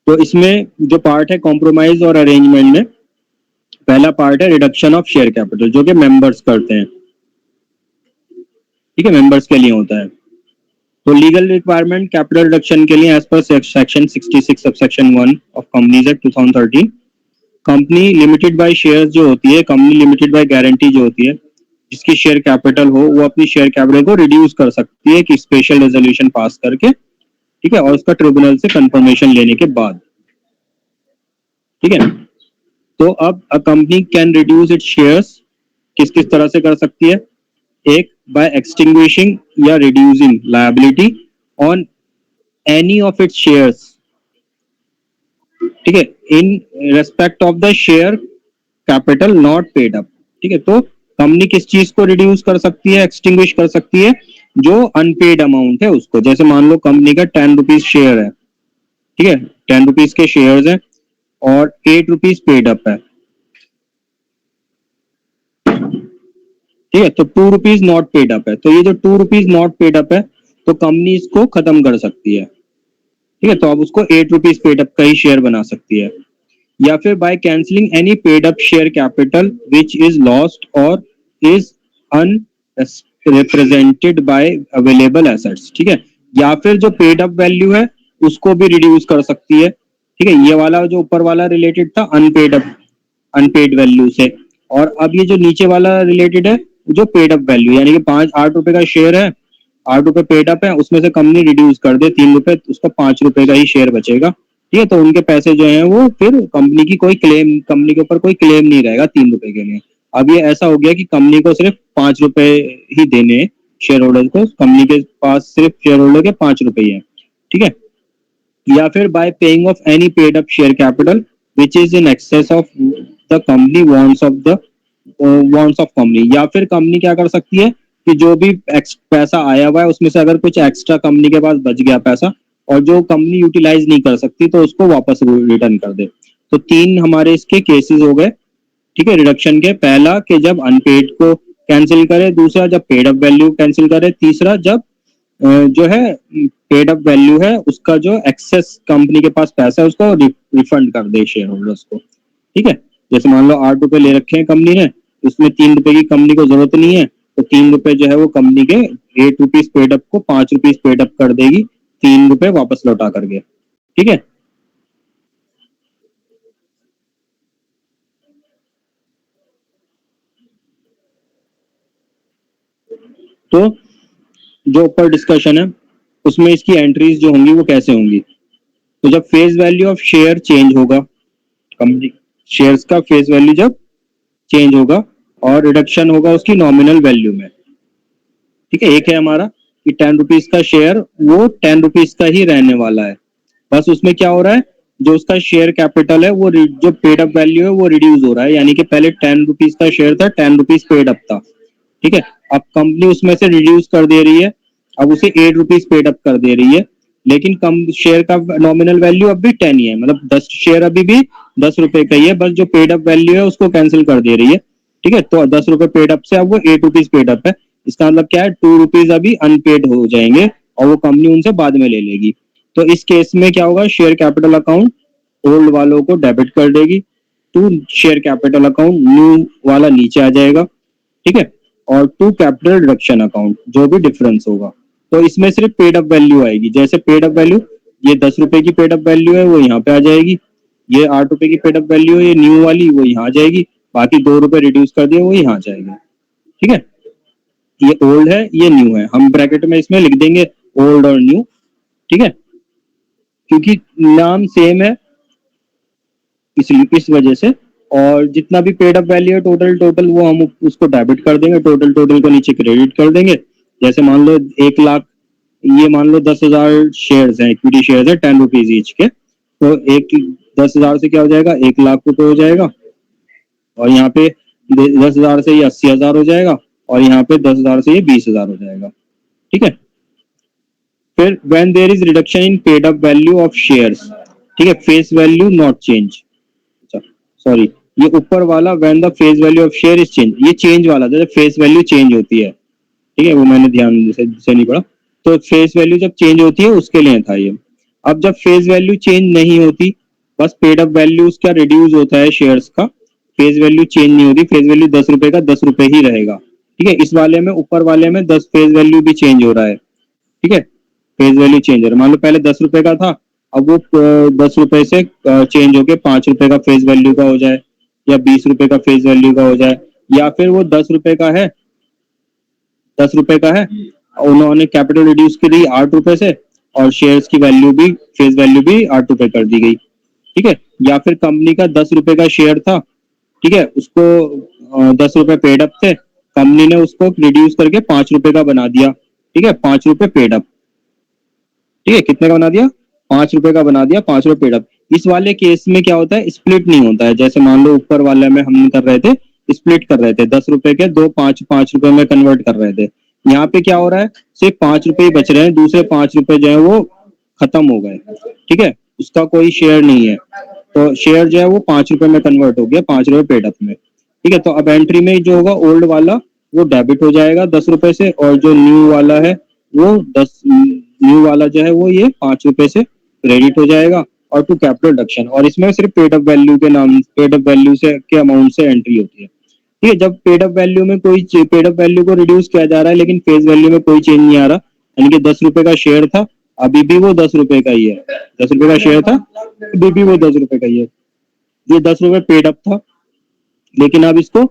तो इसमें जो पार्ट है कॉम्प्रोमाइज और अरेंजमेंट में, पहला पार्ट है रिडक्शन ऑफ शेयर कैपिटल, जो कि मेंबर्स करते हैं, ठीक है, मेंबर्स के लिए होता है। तो लीगल रिक्वायरमेंट कैपिटल रिडक्शन के लिए as per section 66 subsection 1 of companies act 2013, company limited by shares जो होती है, कंपनी लिमिटेड बाय गारंटी जो होती है, जिसकी शेयर कैपिटल हो, वो अपनी शेयर कैपिटल को रिड्यूस कर सकती है कि स्पेशल रेजोल्यूशन पास करके, ठीक है, और उसका ट्रिब्यूनल से कंफर्मेशन लेने के बाद, ठीक है। तो अब a company can reduce it's shares किस किस तरह से कर सकती है, एक बाय एक्सटिंग्विशिंग या reducing liability on any of its shares, ठीक है, in respect of the share capital not paid up, ठीक है। तो कंपनी किस चीज को रिड्यूस कर सकती है, एक्सटिंग्विश कर सकती है, जो अनपेड अमाउंट है उसको। जैसे मान लो कंपनी का 10 रुपीज शेयर है, ठीक है, 10 रुपीज के शेयर्स हैं और 8 रुपीज पेड अप है, ठीक है, तो 2 रुपीज नॉट पेड अप है। तो ये जो 2 रुपीज नॉट पेड अप है तो कंपनी इसको खत्म कर सकती है, ठीक है, तो अब उसको 8 रुपीज पेड अप का ही शेयर बना सकती है। या फिर by cancelling any paid up share capital which is lost और is unrepresented by available assets, ठीक है, या फिर जो पेड अप वैल्यू है उसको भी रिड्यूस कर सकती है, ठीक है। ये वाला जो ऊपर वाला रिलेटेड था अनपेड वैल्यू से, और अब ये जो नीचे वाला रिलेटेड है जो पेड अप वैल्यू, यानी कि 8 रुपए का शेयर है, 8 रुपए पेड अप है, उसमें से कंपनी रिड्यूस कर दे 3 रुपए, उसका 5 रुपए का ही शेयर बचेगा, ठीक है। तो उनके पैसे जो हैं वो फिर कंपनी के ऊपर कोई क्लेम नहीं रहेगा 3 रुपए के लिए। अब ये ऐसा हो गया कि कंपनी को सिर्फ 5 रुपए ही देने शेयर होल्डर को, कंपनी के पास सिर्फ शेयर होल्डर के 5 रुपए ही है, ठीक है। या फिर bye paying off any paid up share capital which is in excess of the company wants of company, या फिर कंपनी क्या कर सकती है कि जो भी पैसा आया हुआ है उसमें से अगर कुछ एक्स्ट्रा कंपनी के पास बच गया पैसा और जो कंपनी यूटिलाइज नहीं कर सकती तो उसको वापस रिटर्न कर दे। तो 3 हमारे इसके केसेस हो गए, ठीक है, रिडक्शन के। पहला कि जब अनपेड को कैंसिल करे, दूसरा जब पेड अप वैल्यू कैंसिल करे, तीसरा जब जो है पेड अप वैल्यू है उसका जो एक्सेस कंपनी के पास पैसा है उसको रिफंड कर दे शेयर होल्डर्स को, ठीक है। जैसे मान लो 8 रुपए ले रखे हैं कंपनी ने, उसमें 3 रुपए की कंपनी को जरूरत नहीं है, तो 3 रुपए जो है वो कंपनी के 8 रुपीज पेड अप को 5 रुपीज पेड अप कर देगी, 3 रुपए वापस लौटा करके, ठीक है। तो जो ऊपर डिस्कशन है उसमें इसकी एंट्रीज जो होंगी वो कैसे होंगी, तो जब face value of share change होगा, कंपनी शेयर्स का फेस वैल्यू जब चेंज होगा और रिडक्शन होगा उसकी नॉमिनल वैल्यू में, ठीक है। एक है हमारा कि 10 रुपीज का शेयर वो 10 रुपीज का ही रहने वाला है, बस उसमें क्या हो रहा है जो उसका शेयर कैपिटल है वो जो पेड अप वैल्यू है वो रिड्यूस हो रहा है, यानी कि पहले 10 रुपीज का शेयर था, 10 रुपीज पेड अप था, ठीक है। अब कंपनी उसमें से रिड्यूस कर दे रही है, अब उसे 8 रुपीज पेड अप कर दे रही है, लेकिन कम शेयर का नॉमिनल वैल्यू अब भी 10 ही है, मतलब 10 शेयर अभी भी 10 रुपए का ही है, बस जो पेड अप वैल्यू है उसको कैंसिल कर दे रही है, ठीक है। तो 10 रुपए पेड अप से अब वो 8 रुपीज पेड अप है, इसका मतलब क्या है, 2 रुपीज अभी अनपेड हो जाएंगे और वो कंपनी उनसे बाद में ले लेगी। तो इस केस में क्या होगा, शेयर कैपिटल अकाउंट ओल्ड वालों को डेबिट कर देगी, to share capital account new वाला नीचे आ जाएगा, ठीक है। और टू कैपिटल रिडक्शन अकाउंट जो भी डिफरेंस होगा, तो इसमें सिर्फ पेड अप वैल्यू आएगी, जैसे पेड अप वैल्यू ये 10 रुपए की पेड अप वैल्यू है वो यहाँ पे आ जाएगी, ये 8 रुपए की पेड अप वैल्यू है ये न्यू वाली वो यहाँ आ जाएगी, बाकी 2 रुपए रिड्यूस कर दिए वो यहाँ आ जाएगा, ठीक है। ये ओल्ड है ये न्यू है, हम ब्रैकेट में इसमें लिख देंगे ओल्ड और न्यू, ठीक है, क्योंकि नाम सेम है इसलिए इस वजह से। और जितना भी पेड अप वैल्यू है टोटल टोटल वो हम उसको डेबिट कर देंगे, टोटल टोटल को नीचे क्रेडिट कर देंगे। जैसे मान लो 1 लाख, ये मान लो 10,000 शेयर्स हैं, इक्विटी शेयर्स है 10 रुपीज ईच के, तो एक 10,000 से क्या हो जाएगा, 1 लाख रुपए हो जाएगा, और यहाँ पे 10,000 से ये 80,000 हो जाएगा, और यहाँ पे 10,000 से ये 20,000 हो जाएगा, ठीक है। फिर when there is reduction in paid up value of shares, ठीक है, face value not change, sorry ये ऊपर वाला when the face value of share is change, ये चेंज वाला था, जब फेस वैल्यू चेंज होती है, ठीक है, वो मैंने ध्यान से नहीं पढ़ा, तो फेस वैल्यू जब चेंज होती है उसके लिए था ये। अब जब फेस वैल्यू चेंज नहीं होती, बस पेड अप वैल्यू उसका रिड्यूस होता है शेयर्स का, फेस वैल्यू चेंज नहीं होती, फेस वैल्यू 10 रुपए का 10 रुपए ही रहेगा, ठीक है। इस वाले में ऊपर वाले में 10 फेस वैल्यू भी चेंज हो रहा है, ठीक है, फेस वैल्यू चेंज हो रहा है, मान लो पहले 10 रुपए का था, अब वो 10 रुपए से चेंज होके 5 रुपए का फेस वैल्यू का हो जाए, या 20 रुपए का फेस वैल्यू का हो जाए, या फिर वो 10 रुपए का है, 10 रुपए का है, उन्होंने कैपिटल रिड्यूस करी 8 रुपए से, और शेयर्स की वैल्यू भी फेस वैल्यू भी 8 रुपए कर दी गई, ठीक है। या फिर कंपनी का 10 रुपए का शेयर था, ठीक है, उसको 10 रुपए पेड अप थे, कंपनी ने उसको रिड्यूस करके 5 रुपए का बना दिया, ठीक है, 5 रुपए पेड अप, ठीक है, कितने का बना दिया, 5 रुपए का बना दिया, 5 रुपए पेड अप। इस वाले केस में क्या होता है, स्प्लिट नहीं होता है, जैसे मान लो ऊपर वाले में हम कर रहे थे, स्प्लिट कर रहे थे, 10 रुपए के दो 5-5 रुपए में कन्वर्ट कर रहे थे, यहाँ पे क्या हो रहा है, सिर्फ 5 रुपए ही बच रहे हैं, दूसरे 5 रुपए जो है वो खत्म हो गए, ठीक है, उसका कोई शेयर नहीं है, तो शेयर जो है वो 5 रुपए में कन्वर्ट हो गया 5 रुपए पेड अप में, ठीक है। तो अब एंट्री में जो होगा ओल्ड वाला वो डेबिट हो जाएगा 10 रुपए से, और जो न्यू वाला है वो 10 न्यू वाला जो है वो ये 5 रुपए से क्रेडिट हो जाएगा, और टू कैपिटल रिडक्शन, और इसमें सिर्फ पेड अप वैल्यू के नाम, पेड अप वैल्यू से के अमाउंट से एंट्री होती है, ठीक है। जब पेड अप वैल्यू में कोई पेड अप वैल्यू को रिड्यूस किया जा रहा है लेकिन फेस वैल्यू में कोई चेंज नहीं आ रहा, यानी कि 10 रुपए का शेयर था अभी भी वो 10 रुपए का ही है, 10 रुपए का शेयर था अभी भी वो 10 रुपए का ही है, ये 10 रुपए पेड अप था, लेकिन अब इसको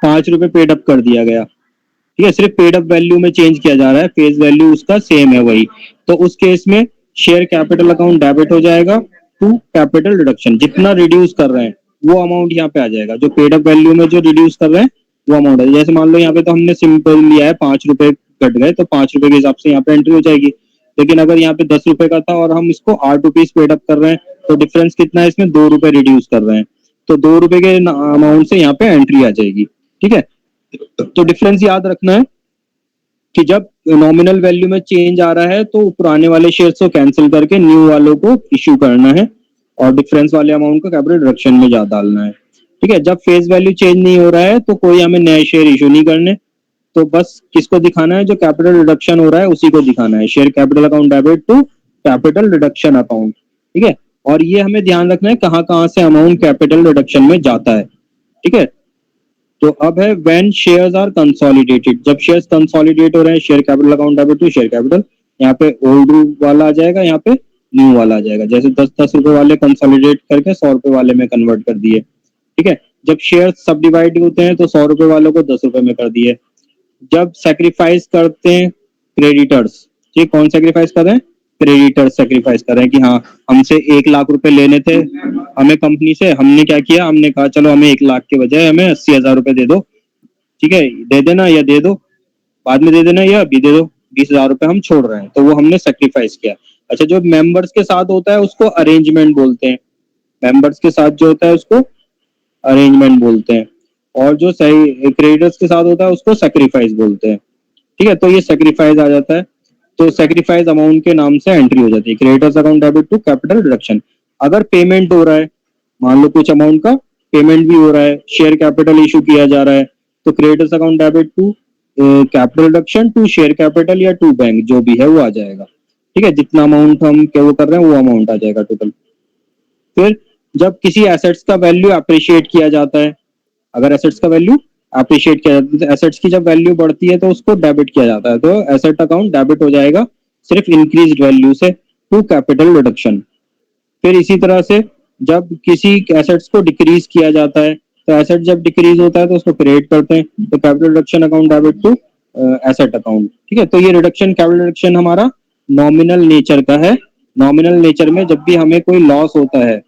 5 रुपए पेड अप कर दिया गया, ठीक है, सिर्फ पेड अप वैल्यू में चेंज किया जा रहा है, फेस वैल्यू उसका सेम है वही। तो उस केस में शेयर कैपिटल अकाउंट डेबिट हो जाएगा टू कैपिटल रिडक्शन, जितना रिड्यूस कर रहे हैं वो अमाउंट यहाँ पे आ जाएगा, जो पेड अप वैल्यू में जो रिड्यूस कर रहे हैं वो अमाउंट है। जैसे मान लो यहाँ पे तो हमने सिंपल लिया है 5 रुपए कट गए, तो 5 रुपए के हिसाब से यहाँ पे एंट्री हो जाएगी, लेकिन अगर यहाँ पे 10 रुपए का था और हम इसको 8 रुपीज पेड अप कर रहे हैं, तो डिफरेंस कितना है, इसमें 2 रुपए रिड्यूस कर रहे हैं, तो 2 रुपए के अमाउंट से यहाँ पे एंट्री आ जाएगी, ठीक है। तो डिफरेंस याद रखना है कि जब नॉमिनल वैल्यू में चेंज आ रहा है तो पुराने वाले शेयर्स को कैंसिल करके न्यू वालों को इश्यू करना है, और डिफरेंस वाले अमाउंट को कैपिटल रिडक्शन में जा डालना है, ठीक है। जब फेस वैल्यू चेंज नहीं हो रहा है तो कोई हमें नए शेयर इशू नहीं करने, तो बस किसको दिखाना है, जो कैपिटल रिडक्शन हो रहा है उसी को दिखाना है, share capital account debit to capital reduction account, ठीक है। और ये हमें ध्यान रखना है कहाँ कहाँ से अमाउंट कैपिटल रिडक्शन में जाता है, ठीक है। तो अब है व्हेन शेयर्स आर कंसोलिडेटेड, जब शेयर्स कंसोलिडेट हो रहे हैं, share capital account debit to share capital, यहाँ पे ओल्ड वाला आ जाएगा, यहाँ पे न्यू वाला आ जाएगा, जैसे 10-10 रुपए वाले कंसोलिडेट करके 100 रुपए वाले में कन्वर्ट कर दिए, ठीक है। जब शेयर सब डिवाइड होते हैं तो 100 रुपए वालों को 10 रुपए में कर दिए। जब सेक्रीफाइस करते हैं क्रेडिटर्स, ये कौन सेक्रीफाइस कर रहे हैं, क्रेडिटर्स सेक्रीफाइस कर रहे हैं कि हाँ हमसे 1 लाख रुपए लेने थे हमें कंपनी से, हमने क्या किया, हमने कहा चलो हमें 1 लाख के बजाय हमें 80,000 रुपए दे दो, ठीक है, दे देना या दे दो, बाद में दे देना या अभी दे दो, 20,000 रुपए हम छोड़ रहे हैं, तो वो हमने सेक्रीफाइस किया। अच्छा, जो मेंबर्स के साथ होता है उसको अरेंजमेंट बोलते हैं, मेंबर्स के साथ जो होता है उसको अरेंजमेंट बोलते हैं, और जो सही क्रेडिटर्स के साथ होता है उसको सेक्रीफाइस बोलते हैं। ठीक है, तो ये सेक्रीफाइस आ जाता है, तो सेक्रीफाइस अमाउंट के नाम से एंट्री हो जाती है, creditors account debit to capital reduction. अगर पेमेंट हो रहा है, मान लो कुछ अमाउंट का पेमेंट भी हो रहा है, शेयर कैपिटल इशू किया जा रहा है, तो creditors account debit to capital reduction to share capital या टू बैंक, जो भी है वो आ जाएगा। ठीक है, जितना अमाउंट हम क्या वो कर रहे हैं वो अमाउंट आ जाएगा टोटल। फिर जब किसी एसेट्स का वैल्यू अप्रिशिएट किया जाता है, अगर एसेट्स का वैल्यू अप्रिशिएट किया जाता है, तो एसेट्स की जब वैल्यू बढ़ती है तो उसको डेबिट किया जाता है, तो एसेट अकाउंट डेबिट हो जाएगा सिर्फ इंक्रीज वैल्यू से टू कैपिटल रिडक्शन। फिर इसी तरह से जब किसी एसेट्स को डिक्रीज किया जाता है, तो एसेट जब डिक्रीज होता है तो उसको क्रिएट करते हैं, तो capital reduction account debit to asset account. ठीक है, तो ये रिडक्शन कैपिटल रिडक्शन हमारा नॉमिनल नेचर का है। नॉमिनल नेचर में जब भी हमें कोई लॉस होता है,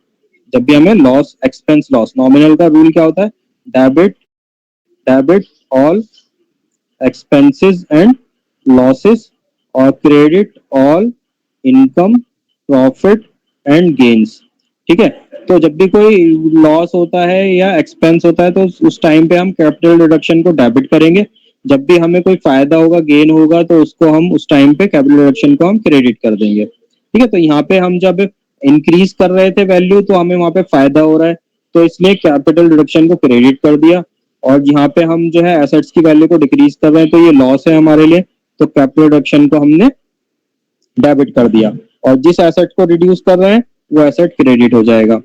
जब भी हमें लॉस, एक्सपेंस लॉस, नॉमिनल का रूल क्या होता है, debit debit all expenses and losses और credit all income profit and gains. ठीक है, तो जब भी कोई लॉस होता है या एक्सपेंस होता है तो उस टाइम पे हम कैपिटल रिडक्शन को डेबिट करेंगे, जब भी हमें कोई फायदा होगा, गेन होगा, तो उसको हम उस टाइम पे कैपिटल रिडक्शन को हम क्रेडिट कर देंगे। ठीक है, तो यहाँ पे हम जब इंक्रीज कर रहे थे वैल्यू तो हमें वहां पे फायदा हो रहा है, तो इसलिए कैपिटल रिडक्शन को क्रेडिट कर दिया, और यहाँ पे हम जो है एसेट्स की वैल्यू को डिक्रीज कर रहे हैं तो ये लॉस है हमारे लिए, तो कैपिटल रिडक्शन को हमने डेबिट कर दिया, और जिस एसेट को रिड्यूस कर रहे हैं वो एसेट क्रेडिट हो जाएगा।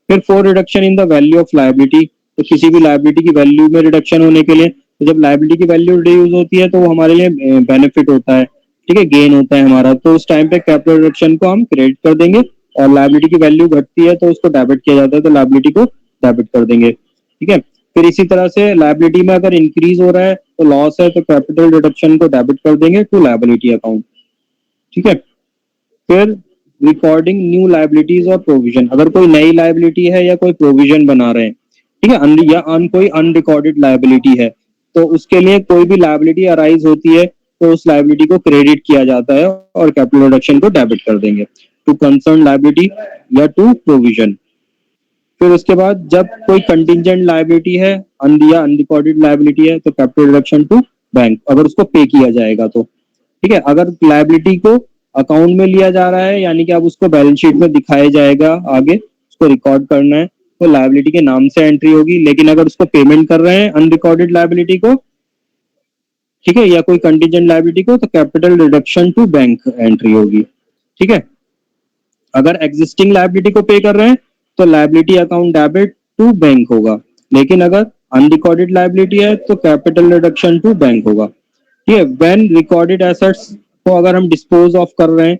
फिर for reduction in the value of liability, तो किसी भी लायबिलिटी की वैल्यू में रिडक्शन होने के लिए, तो जब लायबिलिटी की वैल्यू रिड्यूस होती है तो वो हमारे लिए बेनिफिट होता है, ठीक है, गेन होता है हमारा, तो उस टाइम पे कैपिटल रिडक्शन को हम क्रेडिट कर देंगे, और लायबिलिटी की वैल्यू घटती है तो उसको डेबिट किया जाता है, तो लायबिलिटी को डेबिट कर देंगे। ठीक है, फिर इसी तरह से लायबिलिटी में अगर इंक्रीज हो रहा है तो लॉस है, तो कैपिटल रिडक्शन को डेबिट कर देंगे टू लायबिलिटी अकाउंट। ठीक है, फिर रिकॉर्डिंग न्यू लाइबिलिटीज और प्रोविजन, अगर कोई नई लाइबिलिटी है या कोई प्रोविजन बना रहे हैं, ठीक है, या कोई अनरिकॉर्डेड लाइबिलिटी है, तो उसके लिए कोई भी लाइबिलिटी अराइज होती है तो उस लाइबिलिटी को क्रेडिट किया जाता है और कैपिटल रिडक्शन को डेबिट कर देंगे टू कंसर्न लाइबिलिटी या टू प्रोविजन। फिर उसके बाद जब कोई कंटिजेंट लाइबिलिटी है, या अनरिकॉर्डेड लाइबिलिटी है, तो कैपिटल रिडक्शन टू बैंक, अगर उसको पे किया जाएगा तो। ठीक है, अगर लाइबिलिटी को अकाउंट में लिया जा रहा है, यानी कि अब उसको बैलेंस शीट में दिखाया जाएगा, आगे उसको रिकॉर्ड करना है, तो लायबिलिटी के नाम से एंट्री होगी, लेकिन अगर उसको पेमेंट कर रहे हैं अनरिकॉर्डेड लायबिलिटी को, ठीक है, या कोई कंटीजेंट लायबिलिटी को, तो capital reduction to bank entry होगी। ठीक है, अगर एग्जिस्टिंग लायबिलिटी को पे कर रहे हैं तो liability account debit to bank होगा, लेकिन अगर अनरिकॉर्डेड लायबिलिटी है तो कैपिटल रिडक्शन टू बैंक होगा। ठीक है, व्हेन रिकॉर्डेड एसेट्स को अगर हम डिस्पोज ऑफ कर रहे हैं,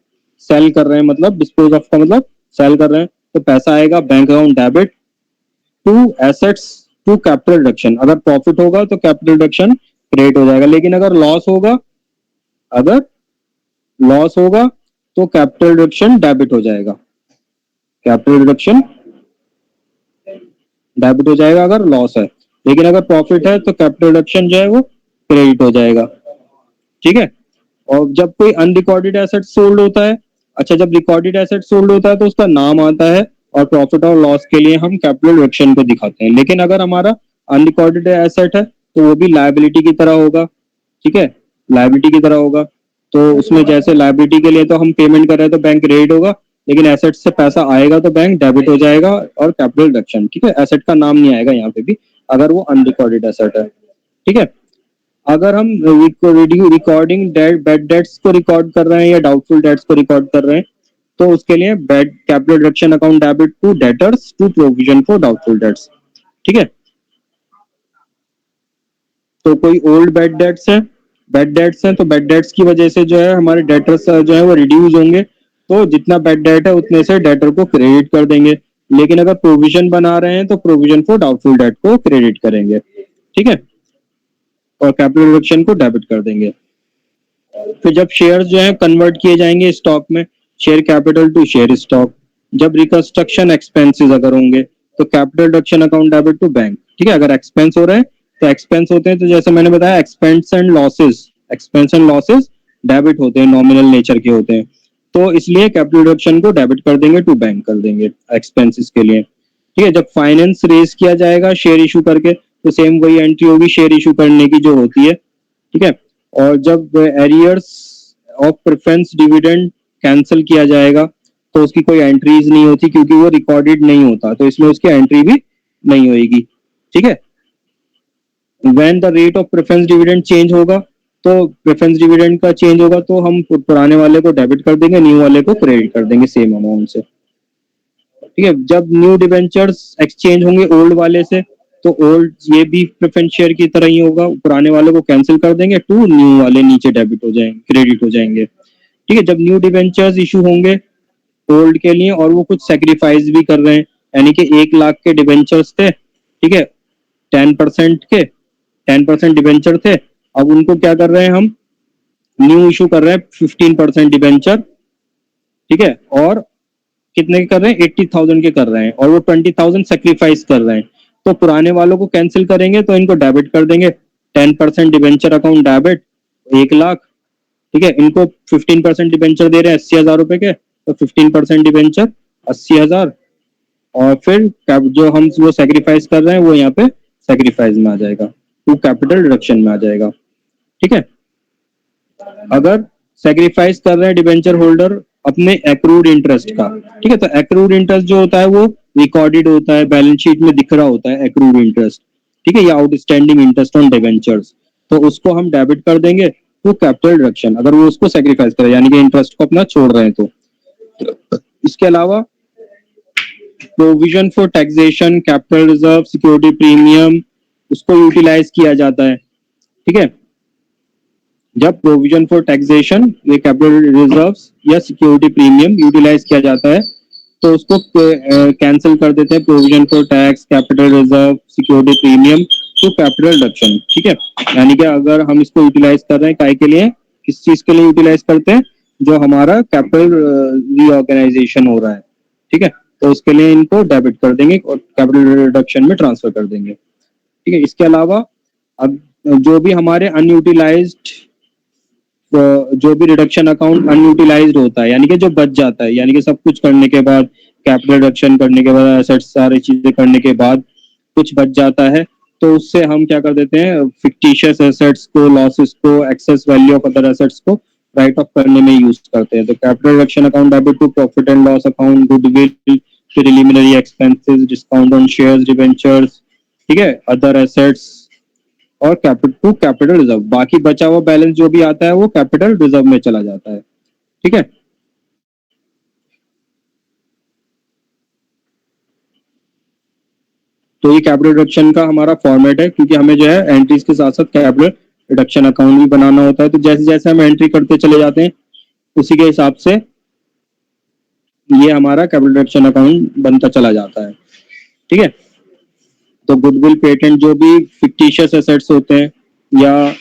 सेल कर रहे हैं, मतलब डिस्पोज ऑफ का मतलब सेल कर रहे हैं, तो पैसा आएगा bank account debit to assets to capital reduction. अगर प्रॉफिट होगा तो कैपिटल रिडक्शन क्रेडिट हो जाएगा, लेकिन अगर लॉस होगा, अगर लॉस होगा तो कैपिटल रिडक्शन डेबिट हो जाएगा, कैपिटल रिडक्शन डेबिट हो जाएगा अगर लॉस है, लेकिन अगर प्रॉफिट है तो कैपिटल रिडक्शन जो है वो क्रेडिट हो जाएगा। ठीक है, और जब कोई अनरिकॉर्डेड एसेट सोल्ड होता है, अच्छा, जब रिकॉर्डेड एसेट सोल्ड होता है तो उसका नाम आता है, और प्रॉफिट और लॉस के लिए हम कैपिटल रिडक्शन को दिखाते हैं, लेकिन अगर हमारा अनरिकॉर्डेड एसेट है तो वो भी लायबिलिटी की तरह होगा। ठीक है, लायबिलिटी की तरह होगा, तो उसमें जैसे लायबिलिटी के लिए तो हम पेमेंट कर रहे हैं तो बैंक क्रेडिट होगा, लेकिन एसेट से पैसा आएगा तो बैंक डेबिट हो जाएगा और कैपिटल रिडक्शन। ठीक है, एसेट का नाम नहीं आएगा यहाँ पे भी अगर वो अनरिकॉर्डेड एसेट है। ठीक है, अगर हम रिकॉर्डिंग बैड डेट्स को रिकॉर्ड कर रहे हैं या डाउटफुल डेट्स को रिकॉर्ड कर रहे हैं, तो उसके लिए bad capital reduction account debit to debtors to provision for doubtful debts. ठीक है, तो कोई ओल्ड बैड डेट्स हैं तो बैड डेट्स की वजह से जो है हमारे डेटर्स जो है वो रिड्यूस होंगे, तो जितना बैड डेट है उतने से डेटर को क्रेडिट कर देंगे, लेकिन अगर प्रोविजन बना रहे हैं तो प्रोविजन फॉर डाउटफुल डेट को क्रेडिट करेंगे। ठीक है, और कैपिटल रिडक्शन को डेबिट कर देंगे। फिर जब शेयर जो है कन्वर्ट किए जाएंगे स्टॉक में, share capital to share stock, जब रिकंस्ट्रक्शन एक्सपेंसेस अगर होंगे तो capital reduction account debit to bank. ठीक है, अगर एक्सपेंस हो रहे हैं तो एक्सपेंस होते हैं, तो जैसे मैंने बताया एक्सपेंस एंड लॉसेस डेबिट होते हैं, नॉमिनल नेचर के होते हैं, तो इसलिए कैपिटल रिडक्शन को डेबिट कर देंगे टू बैंक कर देंगे एक्सपेंसेस के लिए। ठीक है, जब फाइनेंस रेज किया जाएगा शेयर इशू करके, तो सेम वही एंट्री होगी शेयर इशू करने की जो होती है। ठीक है, और जब arrears of preference dividend cancel किया जाएगा तो उसकी कोई एंट्रीज नहीं होती क्योंकि वो रिकॉर्डेड नहीं होता, तो इसमें उसकी एंट्री भी नहीं होगी। ठीक है, when the rate of preference dividend change होगा, तो प्रेफरेंस डिविडेंड का चेंज होगा तो हम पुराने वाले को डेबिट कर देंगे, न्यू वाले को क्रेडिट कर देंगे सेम अमाउंट से। ठीक है, जब न्यू डिबेंचर्स एक्सचेंज होंगे ओल्ड वाले से, तो ओल्ड ये भी प्रेफरेंस शेयर की तरह ही होगा, पुराने वाले को कैंसिल कर देंगे, टू न्यू वाले नीचे डेबिट हो जाएंगे, क्रेडिट हो जाएंगे। ठीक है, जब न्यू डिबेंचर्स इशू होंगे ओल्ड के लिए और वो कुछ सेक्रीफाइस भी कर रहे हैं, यानी कि 1 लाख के डिबेंचर्स थे, ठीक है, 10% डिबेंचर थे, अब उनको क्या कर रहे हैं हम, न्यू इशू कर रहे हैं 15% डिबेंचर। ठीक है, और कितने के कर रहे हैं, 80,000 के कर रहे हैं, और वो 20,000 सेक्रीफाइस कर रहे हैं, तो पुराने वालों को कैंसिल करेंगे तो इनको डेबिट कर देंगे, 10% डिबेंचर अकाउंट डेबिट 1 लाख। ठीक है, इनको 15% डिबेंचर दे रहे हैं 80,000 रुपए के, तो 15% डिबेंचर 80,000, और फिर जो हम वो सेक्रीफाइस कर रहे हैं वो यहाँ पे सेक्रीफाइस में आ जाएगा, टू कैपिटल रिडक्शन में आ जाएगा। ठीक है, अगर सेक्रीफाइस कर रहे हैं डिबेंचर होल्डर अपने एक्रूड इंटरेस्ट का, ठीक है, तो एक्रूड इंटरेस्ट जो होता है वो रिकॉर्डेड होता है, बैलेंस शीट में दिख रहा होता है एक्रूड इंटरेस्ट। ठीक है, या आउटस्टैंडिंग इंटरेस्ट ऑन डिबेंचर्स, तो उसको हम डेबिट कर देंगे तो कैपिटल रिडक्शन, अगर वो उसको सेक्रीफाइस करे यानी कि इंटरेस्ट को अपना छोड़ रहे हैं तो। इसके अलावा provision for taxation, capital reserve, security premium, उसको यूटिलाइज किया जाता है। ठीक है, जब प्रोविजन फॉर टैक्सेशन, ये कैपिटल रिजर्व्स या सिक्योरिटी प्रीमियम यूटिलाइज किया जाता है तो उसको कैंसिल कर देते हैं, provision for tax, capital reserve, security premium to capital reduction. ठीक है, यानी कि अगर हम इसको यूटिलाइज कर रहे हैं काय के लिए, किस चीज के लिए यूटिलाइज करते हैं, जो हमारा कैपिटल रीऑर्गेनाइजेशन हो रहा है। ठीक है, तो उसके लिए इनको डेबिट कर देंगे और कैपिटल रिडक्शन में ट्रांसफर कर देंगे। ठीक है, इसके अलावा अब जो भी हमारे अनयूटिलाइज्ड, जो भी रिडक्शन अकाउंट अनयूटिलाइज्ड होता है यानी कि जो बच जाता है, यानी कि सब कुछ करने के बाद, कैपिटल रिडक्शन करने के बाद, एसेट्स सारी चीजें करने के बाद कुछ बच जाता है, तो उससे हम क्या कर देते हैं, फिक्टिशियस एसेट्स को, लॉसेस को, excess value of other assets को राइट ऑफ करने में यूज करते हैं। तो capital reduction account debit to profit and loss account, goodwill, preliminary expenses, discount on shares, debentures, ठीक है, अदर एसेट्स, और कैपिटल रिजर्व, बाकी बचा हुआ बैलेंस जो भी आता है वो कैपिटल रिजर्व में चला जाता है। ठीक है, तो ये कैपिटल रिडक्शन का हमारा फॉर्मेट है, क्योंकि हमें जो है एंट्रीज के साथ साथ कैपिटल रिडक्शन अकाउंट भी बनाना होता है, तो जैसे जैसे हम एंट्री करते चले जाते हैं उसी के हिसाब से ये हमारा कैपिटल रिडक्शन अकाउंट बनता चला जाता है। ठीक है, तो गुडविल, पेटेंट, जो भी फिक्टिशियस एसेट्स होते हैं या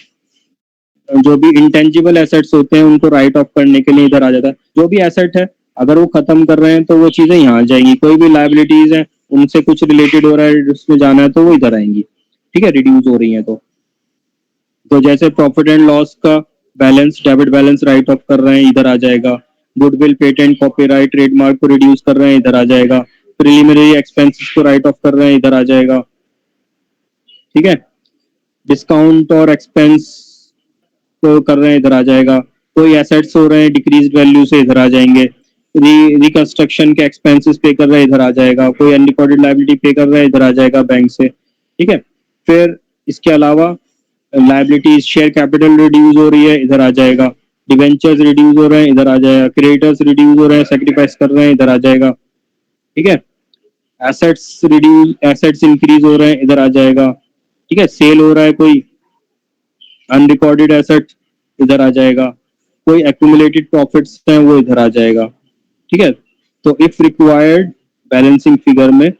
जो भी इंटेंजिबल एसेट्स होते हैं उनको राइट ऑफ करने के लिए इधर आ जाता है। जो भी एसेट है अगर वो खत्म कर रहे हैं तो वो चीजें यहाँ आ जाएंगी, कोई भी लाइबिलिटीज है उनसे कुछ रिलेटेड हो रहा है उसमें जाना है तो वो इधर आएंगी। ठीक है, रिड्यूस हो रही है तो जैसे प्रॉफिट एंड लॉस का balance, debit balance right off कर रहे हैं इधर आ जाएगा, गुडविल, पेटेंट, कॉपीराइट, ट्रेडमार्क को रिड्यूस कर रहे हैं इधर आ जाएगा, प्रिलिमिनरी एक्सपेंसेस को राइट ऑफ कर रहे हैं इधर आ जाएगा। ठीक है, डिस्काउंट और एक्सपेंस को कर रहे हैं इधर आ जाएगा, कोई एसेट्स हो रहे हैं डिक्रीज वैल्यू से इधर आ जाएंगे, रिकंस्ट्रक्शन के एक्सपेंसेस पे कर रहे हैं इधर आ जाएगा, कोई अनरिकॉर्डेड लायबिलिटी पे कर रहा है इधर आ जाएगा बैंक से। ठीक है, फिर इसके अलावा लायबिलिटीज, शेयर कैपिटल रिड्यूस हो रही है इधर आ जाएगा, डिवेंचर्स रिड्यूस हो रहे हैं इधर आ जाएगा, क्रेडिटर्स रिड्यूस हो रहे हैं, सेक्रीफाइस कर रहे हैं इधर आ जाएगा। ठीक है, एसेट्स रिड्यूस, एसेट्स इंक्रीज हो रहे हैं इधर आ जाएगा। ठीक है, सेल हो रहा है कोई अनरिकॉर्डेड एसेट इधर आ जाएगा, कोई एक्यूमुलेटेड प्रॉफिट्स हैं वो इधर आ जाएगा। ठीक है, तो इफ रिक्वायर्ड बैलेंसिंग फिगर में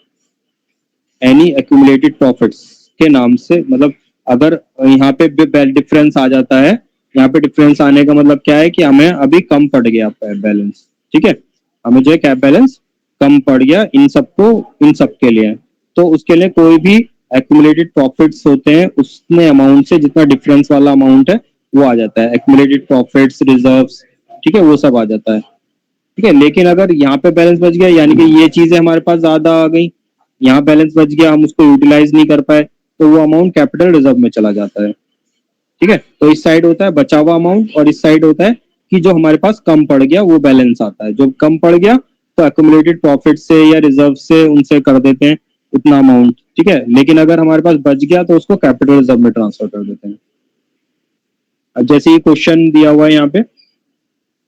एनी एक्यूमुलेटेड प्रॉफिट्स के नाम से, मतलब अगर यहाँ पे डिफरेंस आ जाता है, यहाँ पे डिफरेंस आने का मतलब क्या है कि हमें अभी कम पड़ गया बैलेंस। ठीक है, हमें जो है कैप बैलेंस कम पड़ गया इन सबको, इन सब के लिए, तो उसके लिए कोई भी एक्यूमुलेटेड प्रॉफिट्स होते हैं उसने अमाउंट से जितना डिफरेंस वाला अमाउंट है वो आ जाता है, एक्यूमुलेटेड प्रॉफिट्स, रिजर्व्स, ठीक है, वो सब आ जाता है। ठीक है, लेकिन अगर यहाँ पे बैलेंस बच गया यानी कि ये चीजें हमारे पास ज्यादा आ गई, यहाँ बैलेंस बच गया, हम उसको यूटिलाइज नहीं कर पाए, तो वो अमाउंट कैपिटल रिजर्व में चला जाता है। ठीक है, तो इस साइड होता है बचा हुआ अमाउंट और इस साइड होता है कि जो हमारे पास कम पड़ गया वो बैलेंस आता है। जो कम पड़ गया तो एक्यूमुलेटेड प्रॉफिट से या रिजर्व से उनसे कर देते हैं उतना अमाउंट। ठीक है, लेकिन अगर हमारे पास बच गया तो उसको कैपिटल रिजर्व में ट्रांसफर कर देते हैं। अब जैसे ये क्वेश्चन दिया हुआ है यहाँ पे,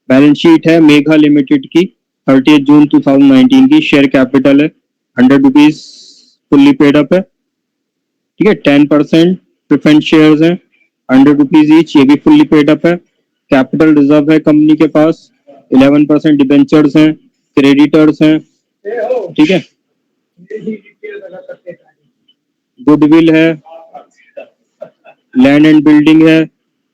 बैलेंस शीट है मेघा लिमिटेड की 30 जून 2019 की, शेयर कैपिटल है 100 रुपीज, फुल्ली पेड अप है। ठीक है, 10% प्रेफरेंस शेयर्स हैं 100 रुपीज ईच, ये भी फुल्ली पेड अप है। कैपिटल रिजर्व है कंपनी के पास, 11% डिबेंचर्स हैं, क्रेडिटर्स हैं। ठीक है, गुडविल है, लैंड एंड बिल्डिंग है,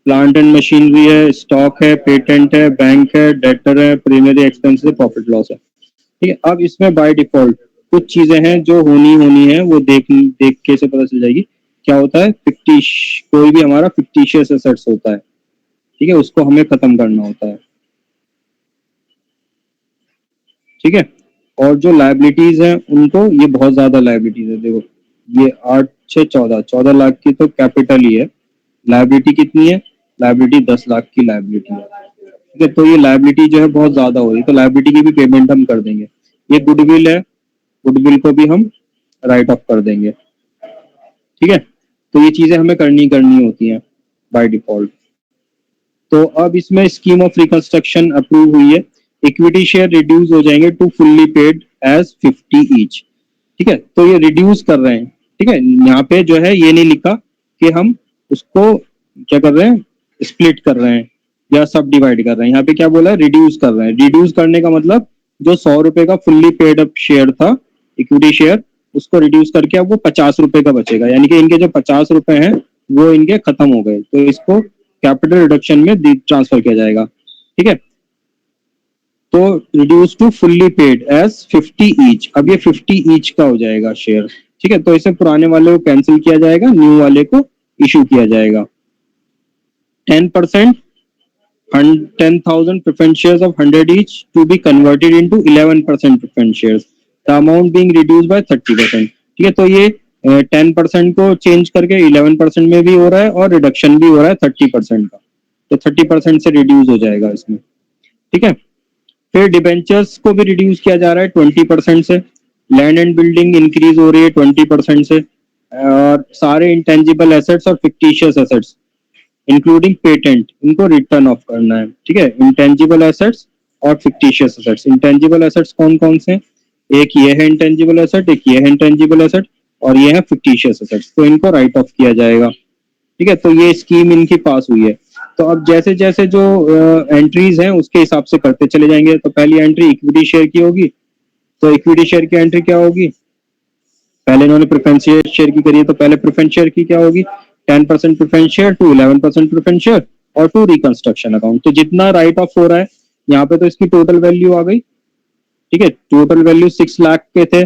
प्लांट एंड मशीनरी है, स्टॉक है, पेटेंट है, बैंक है, डेटर है, प्रीमियरी एक्सपेंस है, प्रॉफिट लॉस है। ठीक है, अब इसमें बाय डिफॉल्ट कुछ चीजें हैं जो होनी है, वो देख देख के से पता चल जाएगी। क्या होता है, फिक्टिश, कोई भी हमारा फिक्टिशियस एसेट्स होता है, ठीक है, उसको हमें खत्म करना होता है। ठीक है, और जो लाइबिलिटीज हैं उनको, ये बहुत ज्यादा लाइबिलिटीज है, देखो ये 8 6 14 लाख की तो कैपिटल ही है। लाइबिलिटी कितनी है, लाइबिलिटी 10 लाख की लाइबिलिटी है। ठीक है, तो ये लाइबिलिटी जो है बहुत ज्यादा हो रही है, तो लाइबिलिटी की भी पेमेंट हम कर देंगे। ये गुडविल है, गुडविल को भी हम राइट ऑफ कर देंगे। ठीक है, तो ये चीजें हमें करनी करनी होती हैं बाय डिफॉल्ट। तो अब इसमें स्कीम ऑफ रिकंस्ट्रक्शन अप्रूव हुई है। इक्विटी शेयर रिड्यूस हो जाएंगे to fully paid as 50 each. ठीक है, तो ये रिड्यूस कर रहे हैं। ठीक है, यहाँ पे जो है ये नहीं लिखा कि हम उसको क्या कर रहे हैं, स्प्लिट कर रहे हैं या सब डिवाइड कर रहे हैं। यहाँ पे क्या बोला है, रिड्यूस कर रहे हैं। रिड्यूस करने का मतलब जो 100 रुपए का फुल्ली पेड अप शेयर था, इक्विटी शेयर, उसको रिड्यूस करके अब वो 50 रुपए का बचेगा, यानी कि इनके जो 50 रुपए हैं वो इनके खत्म हो गए, तो इसको कैपिटल रिडक्शन में ट्रांसफर किया जाएगा। ठीक है, तो reduce to fully paid as 50 each, अब ये 50 ईच का हो जाएगा शेयर। ठीक है, तो इसे पुराने वाले को कैंसिल किया जाएगा, न्यू वाले को इशू किया जाएगा। 10%, 10,000 preference shares of 100 each to be converted into 11% preference shares, the amount being reduced by 30%। ठीक है, तो ये 10% को चेंज करके 11% में भी हो रहा है और रिडक्शन भी हो रहा है 30% का, तो 30% से रिड्यूस हो जाएगा इसमें। ठीक है, फिर डिबेंचर्स को भी रिड्यूस किया जा रहा है 20% से, लैंड एंड बिल्डिंग इंक्रीज हो रही है 20% से, और सारे इंटेंजिबल एसेट्स और फिक्टिशियस एसेट्स इंक्लूडिंग पेटेंट, इनको रिटर्न ऑफ करना है। ठीक है, इंटेंजिबल एसेट्स और फिक्टिशियस एसेट्स। इंटेंजिबल एसेट्स कौन कौन से, एक ये है इंटेंजिबल एसेट, एक ये है इंटेंजिबल एसेट, और ये है फिक्टिशियस एसेट्स, तो इनको राइट ऑफ किया जाएगा। ठीक है, तो ये स्कीम इनकी पास हुई है। तो अब जैसे जैसे जो एंट्रीज हैं उसके हिसाब से करते चले जाएंगे। तो पहली एंट्री इक्विटी शेयर की होगी, तो इक्विटी शेयर की एंट्री क्या होगी, पहले इन्होंने प्रेफरेंस शेयर की करी है, तो पहले प्रेफरेंस शेयर की क्या होगी, 10% preference share to 11% preference share और टू रिकंस्ट्रक्शन अकाउंट। तो जितना राइट ऑफ हो रहा है यहाँ पे, तो इसकी टोटल वैल्यू आ गई। ठीक है, टोटल वैल्यू 6 लाख के थे,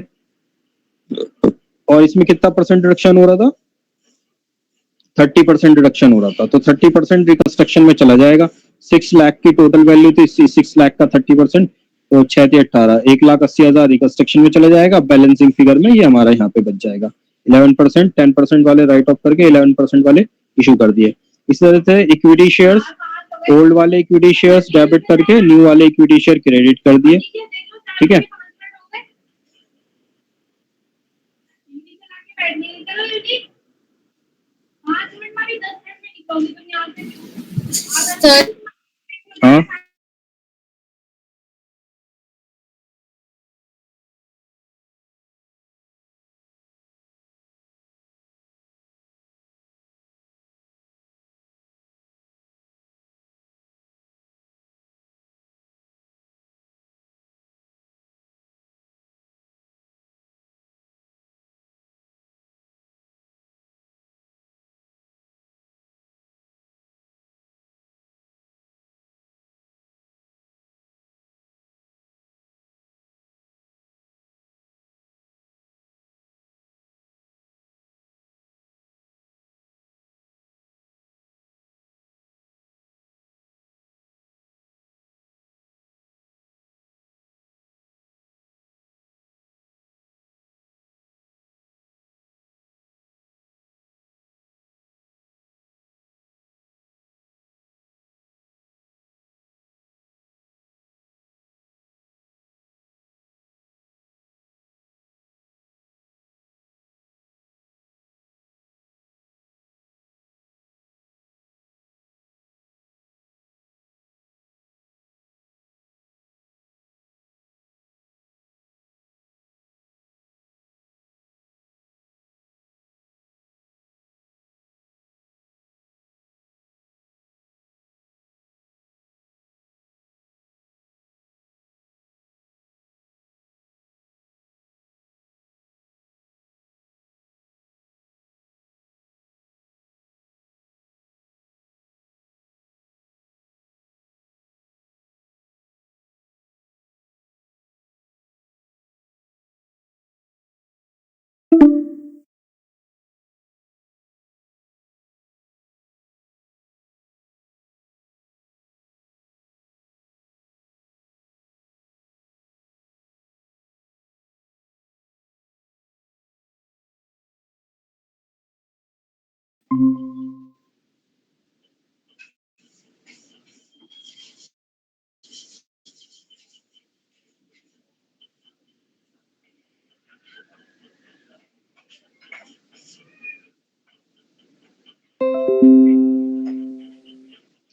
और इसमें कितना परसेंट रिडक्शन हो रहा था, 30% रिडक्शन हो रहा था, तो 30% रिकंस्ट्रक्शन में चला जाएगा। 6 लाख की टोटल वैल्यू थी, 6 लाख का 30%, तो 6 × 18 1,80,000 रिकंस्ट्रक्शन में चला जाएगा। बैलेंसिंग फिगर में ये हमारा यहाँ पे बच जाएगा। 11%, 10% वाले राइट ऑफ करके 11% वाले इशू कर दिए। इस तरह से इक्विटी शेयर्स, ओल्ड वाले इक्विटी शेयर्स डेबिट करके न्यू वाले इक्विटी शेयर क्रेडिट कर दिए। ठीक है, सर हाँ।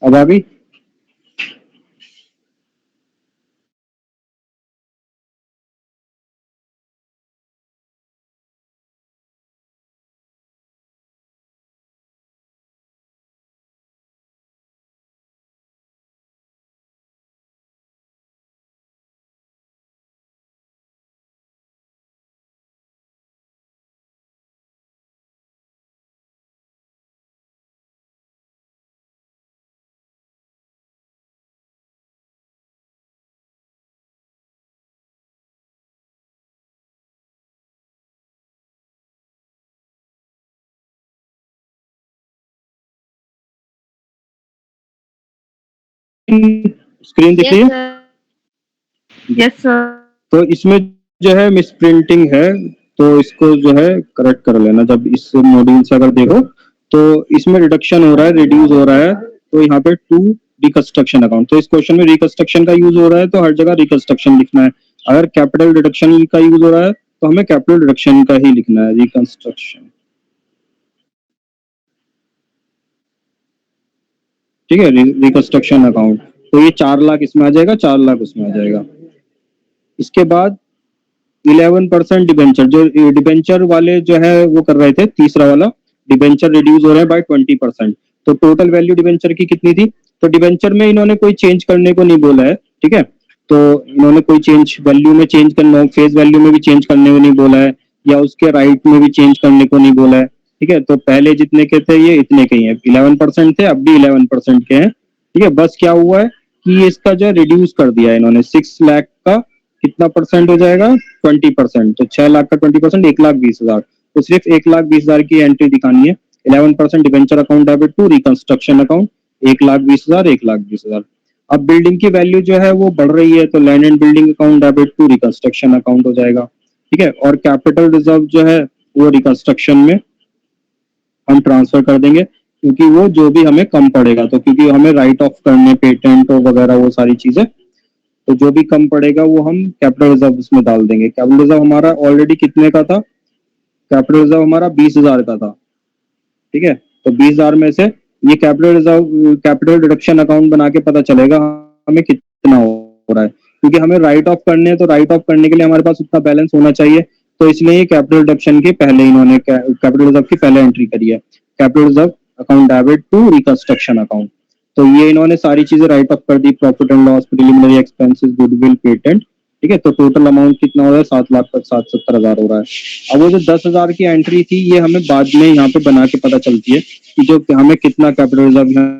अब आ गई? स्क्रीन दिख रही यस है? सर। Yes sir. तो इसमें जो है मिस प्रिंटिंग है, तो इसको जो है करेक्ट कर लेना। जब इस मॉड्यूल से अगर देखो तो इसमें रिडक्शन हो रहा है, रिड्यूस हो रहा है, तो यहाँ पे टू रिकंस्ट्रक्शन अकाउंट, तो इस क्वेश्चन में रिकंस्ट्रक्शन का यूज हो रहा है, तो हर जगह रिकंस्ट्रक्शन लिखना है। अगर कैपिटल रिडक्शन का यूज हो रहा है तो हमें कैपिटल रिडक्शन का ही लिखना है, रिकंस्ट्रक्शन। ठीक है, रिकंस्ट्रक्शन अकाउंट। तो ये 4 लाख इसमें आ जाएगा, 4 लाख उसमें आ जाएगा। इसके बाद 11% डिबेंचर, जो डिबेंचर वाले जो है वो कर रहे थे, तीसरा वाला डिबेंचर रिड्यूस हो रहे हैं बाय 20%। तो टोटल वैल्यू डिबेंचर की कितनी थी? तो डिबेंचर में इन्होंने कोई चेंज करने को नहीं बोला है, ठीक है। तो इन्होंने कोई चेंज वैल्यू में चेंज करना, फेस वैल्यू में भी चेंज करने को नहीं बोला है, या उसके राइट में भी चेंज करने को नहीं बोला है, ठीक है। तो पहले जितने के थे ये इतने के ही हैं, 11% थे, अब भी 11% के हैं, ठीक है। बस क्या हुआ है कि इसका जो रिड्यूस कर दिया है इन्होंने, 6 लाख का कितना परसेंट हो जाएगा? 20%। तो 6 लाख का 20%, 1,20,000। तो सिर्फ 1,20,000 की एंट्री दिखानी है। 11% debenture account debit to reconstruction account, 1,20,000, 1,20,000। अब बिल्डिंग की वैल्यू जो है वो बढ़ रही है, तो land and building account debit to reconstruction account हो जाएगा, ठीक है। और कैपिटल रिजर्व जो है वो रिकंस्ट्रक्शन में हम ट्रांसफर कर देंगे, क्योंकि वो जो भी हमें कम पड़ेगा, तो क्योंकि हमें राइट ऑफ करने पेटेंट वगैरह वो सारी चीजें, तो जो भी कम पड़ेगा वो हम कैपिटल रिजर्व उसमें डाल देंगे। कैपिटल रिजर्व हमारा ऑलरेडी कितने का था? कैपिटल रिजर्व हमारा 20,000 का था, ठीक है। तो 20,000 में से ये capital reserve, capital deduction account बना के पता चलेगा हमें कितना हो रहा है, क्योंकि हमें राइट ऑफ करने हैं, तो राइट ऑफ करने के लिए हमारे पास उतना बैलेंस होना चाहिए। तो इसलिए ये कैपिटल डिडक्शन के पहले इन्होंने कैपिटल रिजर्व की पहले एंट्री करी है, capital reserve account debit to reconstruction account. तो ये इन्होंने सारी चीजें राइट ऑफ कर दी, profit and loss, preliminary expenses, goodwill, patent, ठीक है। तो टोटल अमाउंट कितना हो रहा है? 7 लाख तक 60-70 हजार हो रहा है। अब वो जो 10,000 की एंट्री थी ये हमें बाद में यहाँ पे बना के पता चलती है कि जो हमें कितना कैपिटल रिजर्व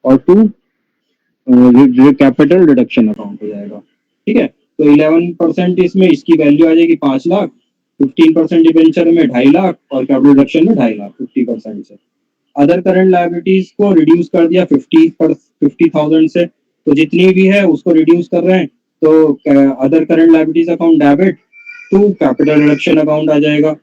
और 2 कैपिटल रिडक्शन अकाउंट हो जाएगा। ठीक है, तो 11% इसमें इसकी वैल्यू आ जाएगी 5 लाख, 15% डिबेंचर में 2.5 लाख और कैपिटल रिडक्शन में 2.5 लाख 50% से। अदर करंट लायबिलिटीज को रिड्यूस कर दिया 50,000 से, तो जितनी भी है उसको रिड्यूस कर रहे हैं, तो other current liabilities account debit to capital reduction account आ जाएगा।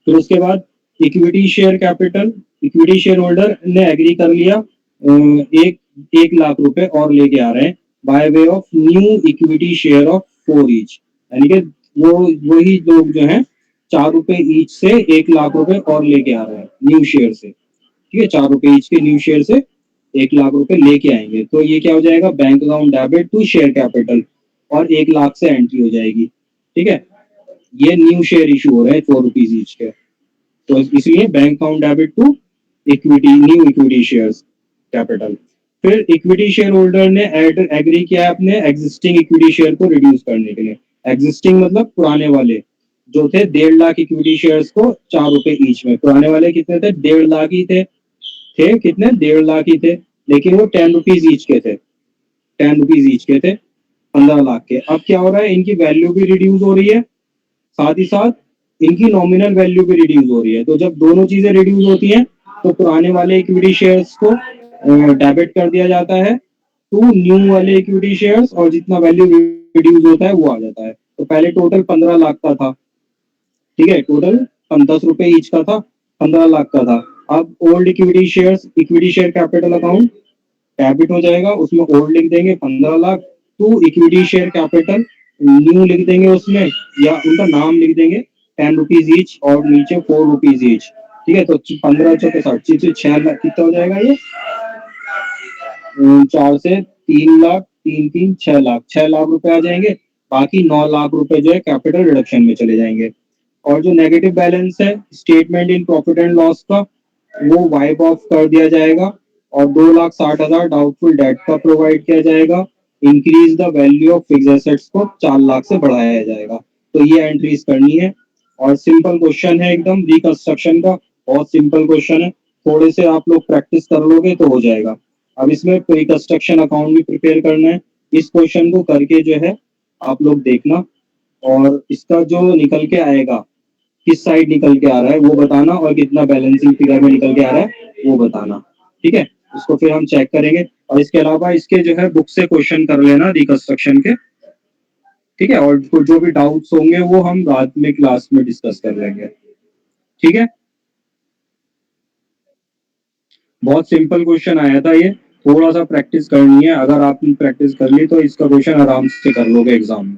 फिर उसके बाद equity share capital, equity share holder ने एग्री कर लिया, एक 1 लाख रुपए और लेके आ रहे हैं by way of new equity share of 4 each, यानी कि वो वही लोग जो हैं 4 रुपए ईच से 1 लाख रुपए और लेके आ रहे हैं न्यू शेयर से। ठीक है, 4 रुपए ईच के न्यू शेयर से 1 लाख रुपए लेके आएंगे, तो ये क्या हो जाएगा, bank account debit to share capital, और 1 लाख से एंट्री हो जाएगी। ठीक है, ये न्यू शेयर इशू हो रहे हैं 4 रुपीज ईच के, तो इसलिए bank account debit to equity, new equity shares capital. फिर इक्विटी शेयर होल्डर ने एग्री किया अपने एग्जिस्टिंग इक्विटी शेयर को रिड्यूस करने के लिए। एग्जिस्टिंग मतलब पुराने वाले जो थे 1.5 लाख इक्विटी शेयर्स को 4 रुपए ईच में, पुराने वाले कितने थे, 1.5 लाख ही थे कितने, 1.5 लाख ही थे, लेकिन वो 10 रुपीज ईच के थे, 10 रुपीज ईच के थे 15 लाख के। अब क्या हो रहा है, इनकी वैल्यू भी रिड्यूस हो रही है, साथ ही साथ इनकी नॉमिनल वैल्यू भी रिड्यूस हो रही है। तो जब दोनों चीजें रिड्यूस होती हैं तो पुराने वाले इक्विटी शेयर्स को डेबिट कर दिया जाता है टू न्यू वाले इक्विटी शेयर्स, और जितना वैल्यू रिड्यूस होता है वो आ जाता है। तो पहले टोटल 15 लाख का था, ठीक है, टोटल 10 रुपए ईच का था, 15 लाख का था। अब old equity shares, equity share capital account debit हो जाएगा, उसमें ओल्ड लिख देंगे 15 lakh, to equity share capital new लिख देंगे उसमें, या उनका नाम लिख देंगे 10 रुपीज ईच और नीचे 4 रुपीज ईच। ठीक है, तो 15 चौके 60 से 6 लाख कितना हो जाएगा ये, 4 से 3 लाख, 3 6 लाख, 6 लाख रुपए आ जाएंगे। बाकी 9 लाख रुपए जो है कैपिटल रिडक्शन में चले जाएंगे। और जो नेगेटिव बैलेंस है statement in profit and loss का, वो वाइप ऑफ कर दिया जाएगा, और 2,60,000 डाउटफुल डेट का प्रोवाइड किया जाएगा। Increase the value of fix assets को 4 लाख से बढ़ाया जाएगा। तो ये एंट्रीज करनी है, और सिंपल क्वेश्चन है एकदम रिकंस्ट्रक्शन का, बहुत सिंपल क्वेश्चन है, थोड़े से आप लोग प्रैक्टिस कर लोगे तो हो जाएगा। अब इसमें रिकंस्ट्रक्शन अकाउंट भी प्रिपेयर करना है, इस क्वेश्चन को करके जो है आप लोग देखना, और इसका जो निकल के आएगा, किस साइड निकल के आ रहा है वो बताना, और कितना बैलेंसिंग फिगर में निकल के आ रहा है वो बताना। ठीक है, उसको फिर हम चेक करेंगे, और इसके अलावा इसके जो है बुक से क्वेश्चन कर लेना रिकंस्ट्रक्शन के। ठीक है, और जो भी डाउट्स होंगे वो हम बाद में क्लास में डिस्कस कर लेंगे। ठीक है, बहुत सिंपल क्वेश्चन आया था ये, थोड़ा सा प्रैक्टिस करनी है, अगर आपने प्रैक्टिस कर ली तो इसका क्वेश्चन आराम से कर लोगे एग्जाम में।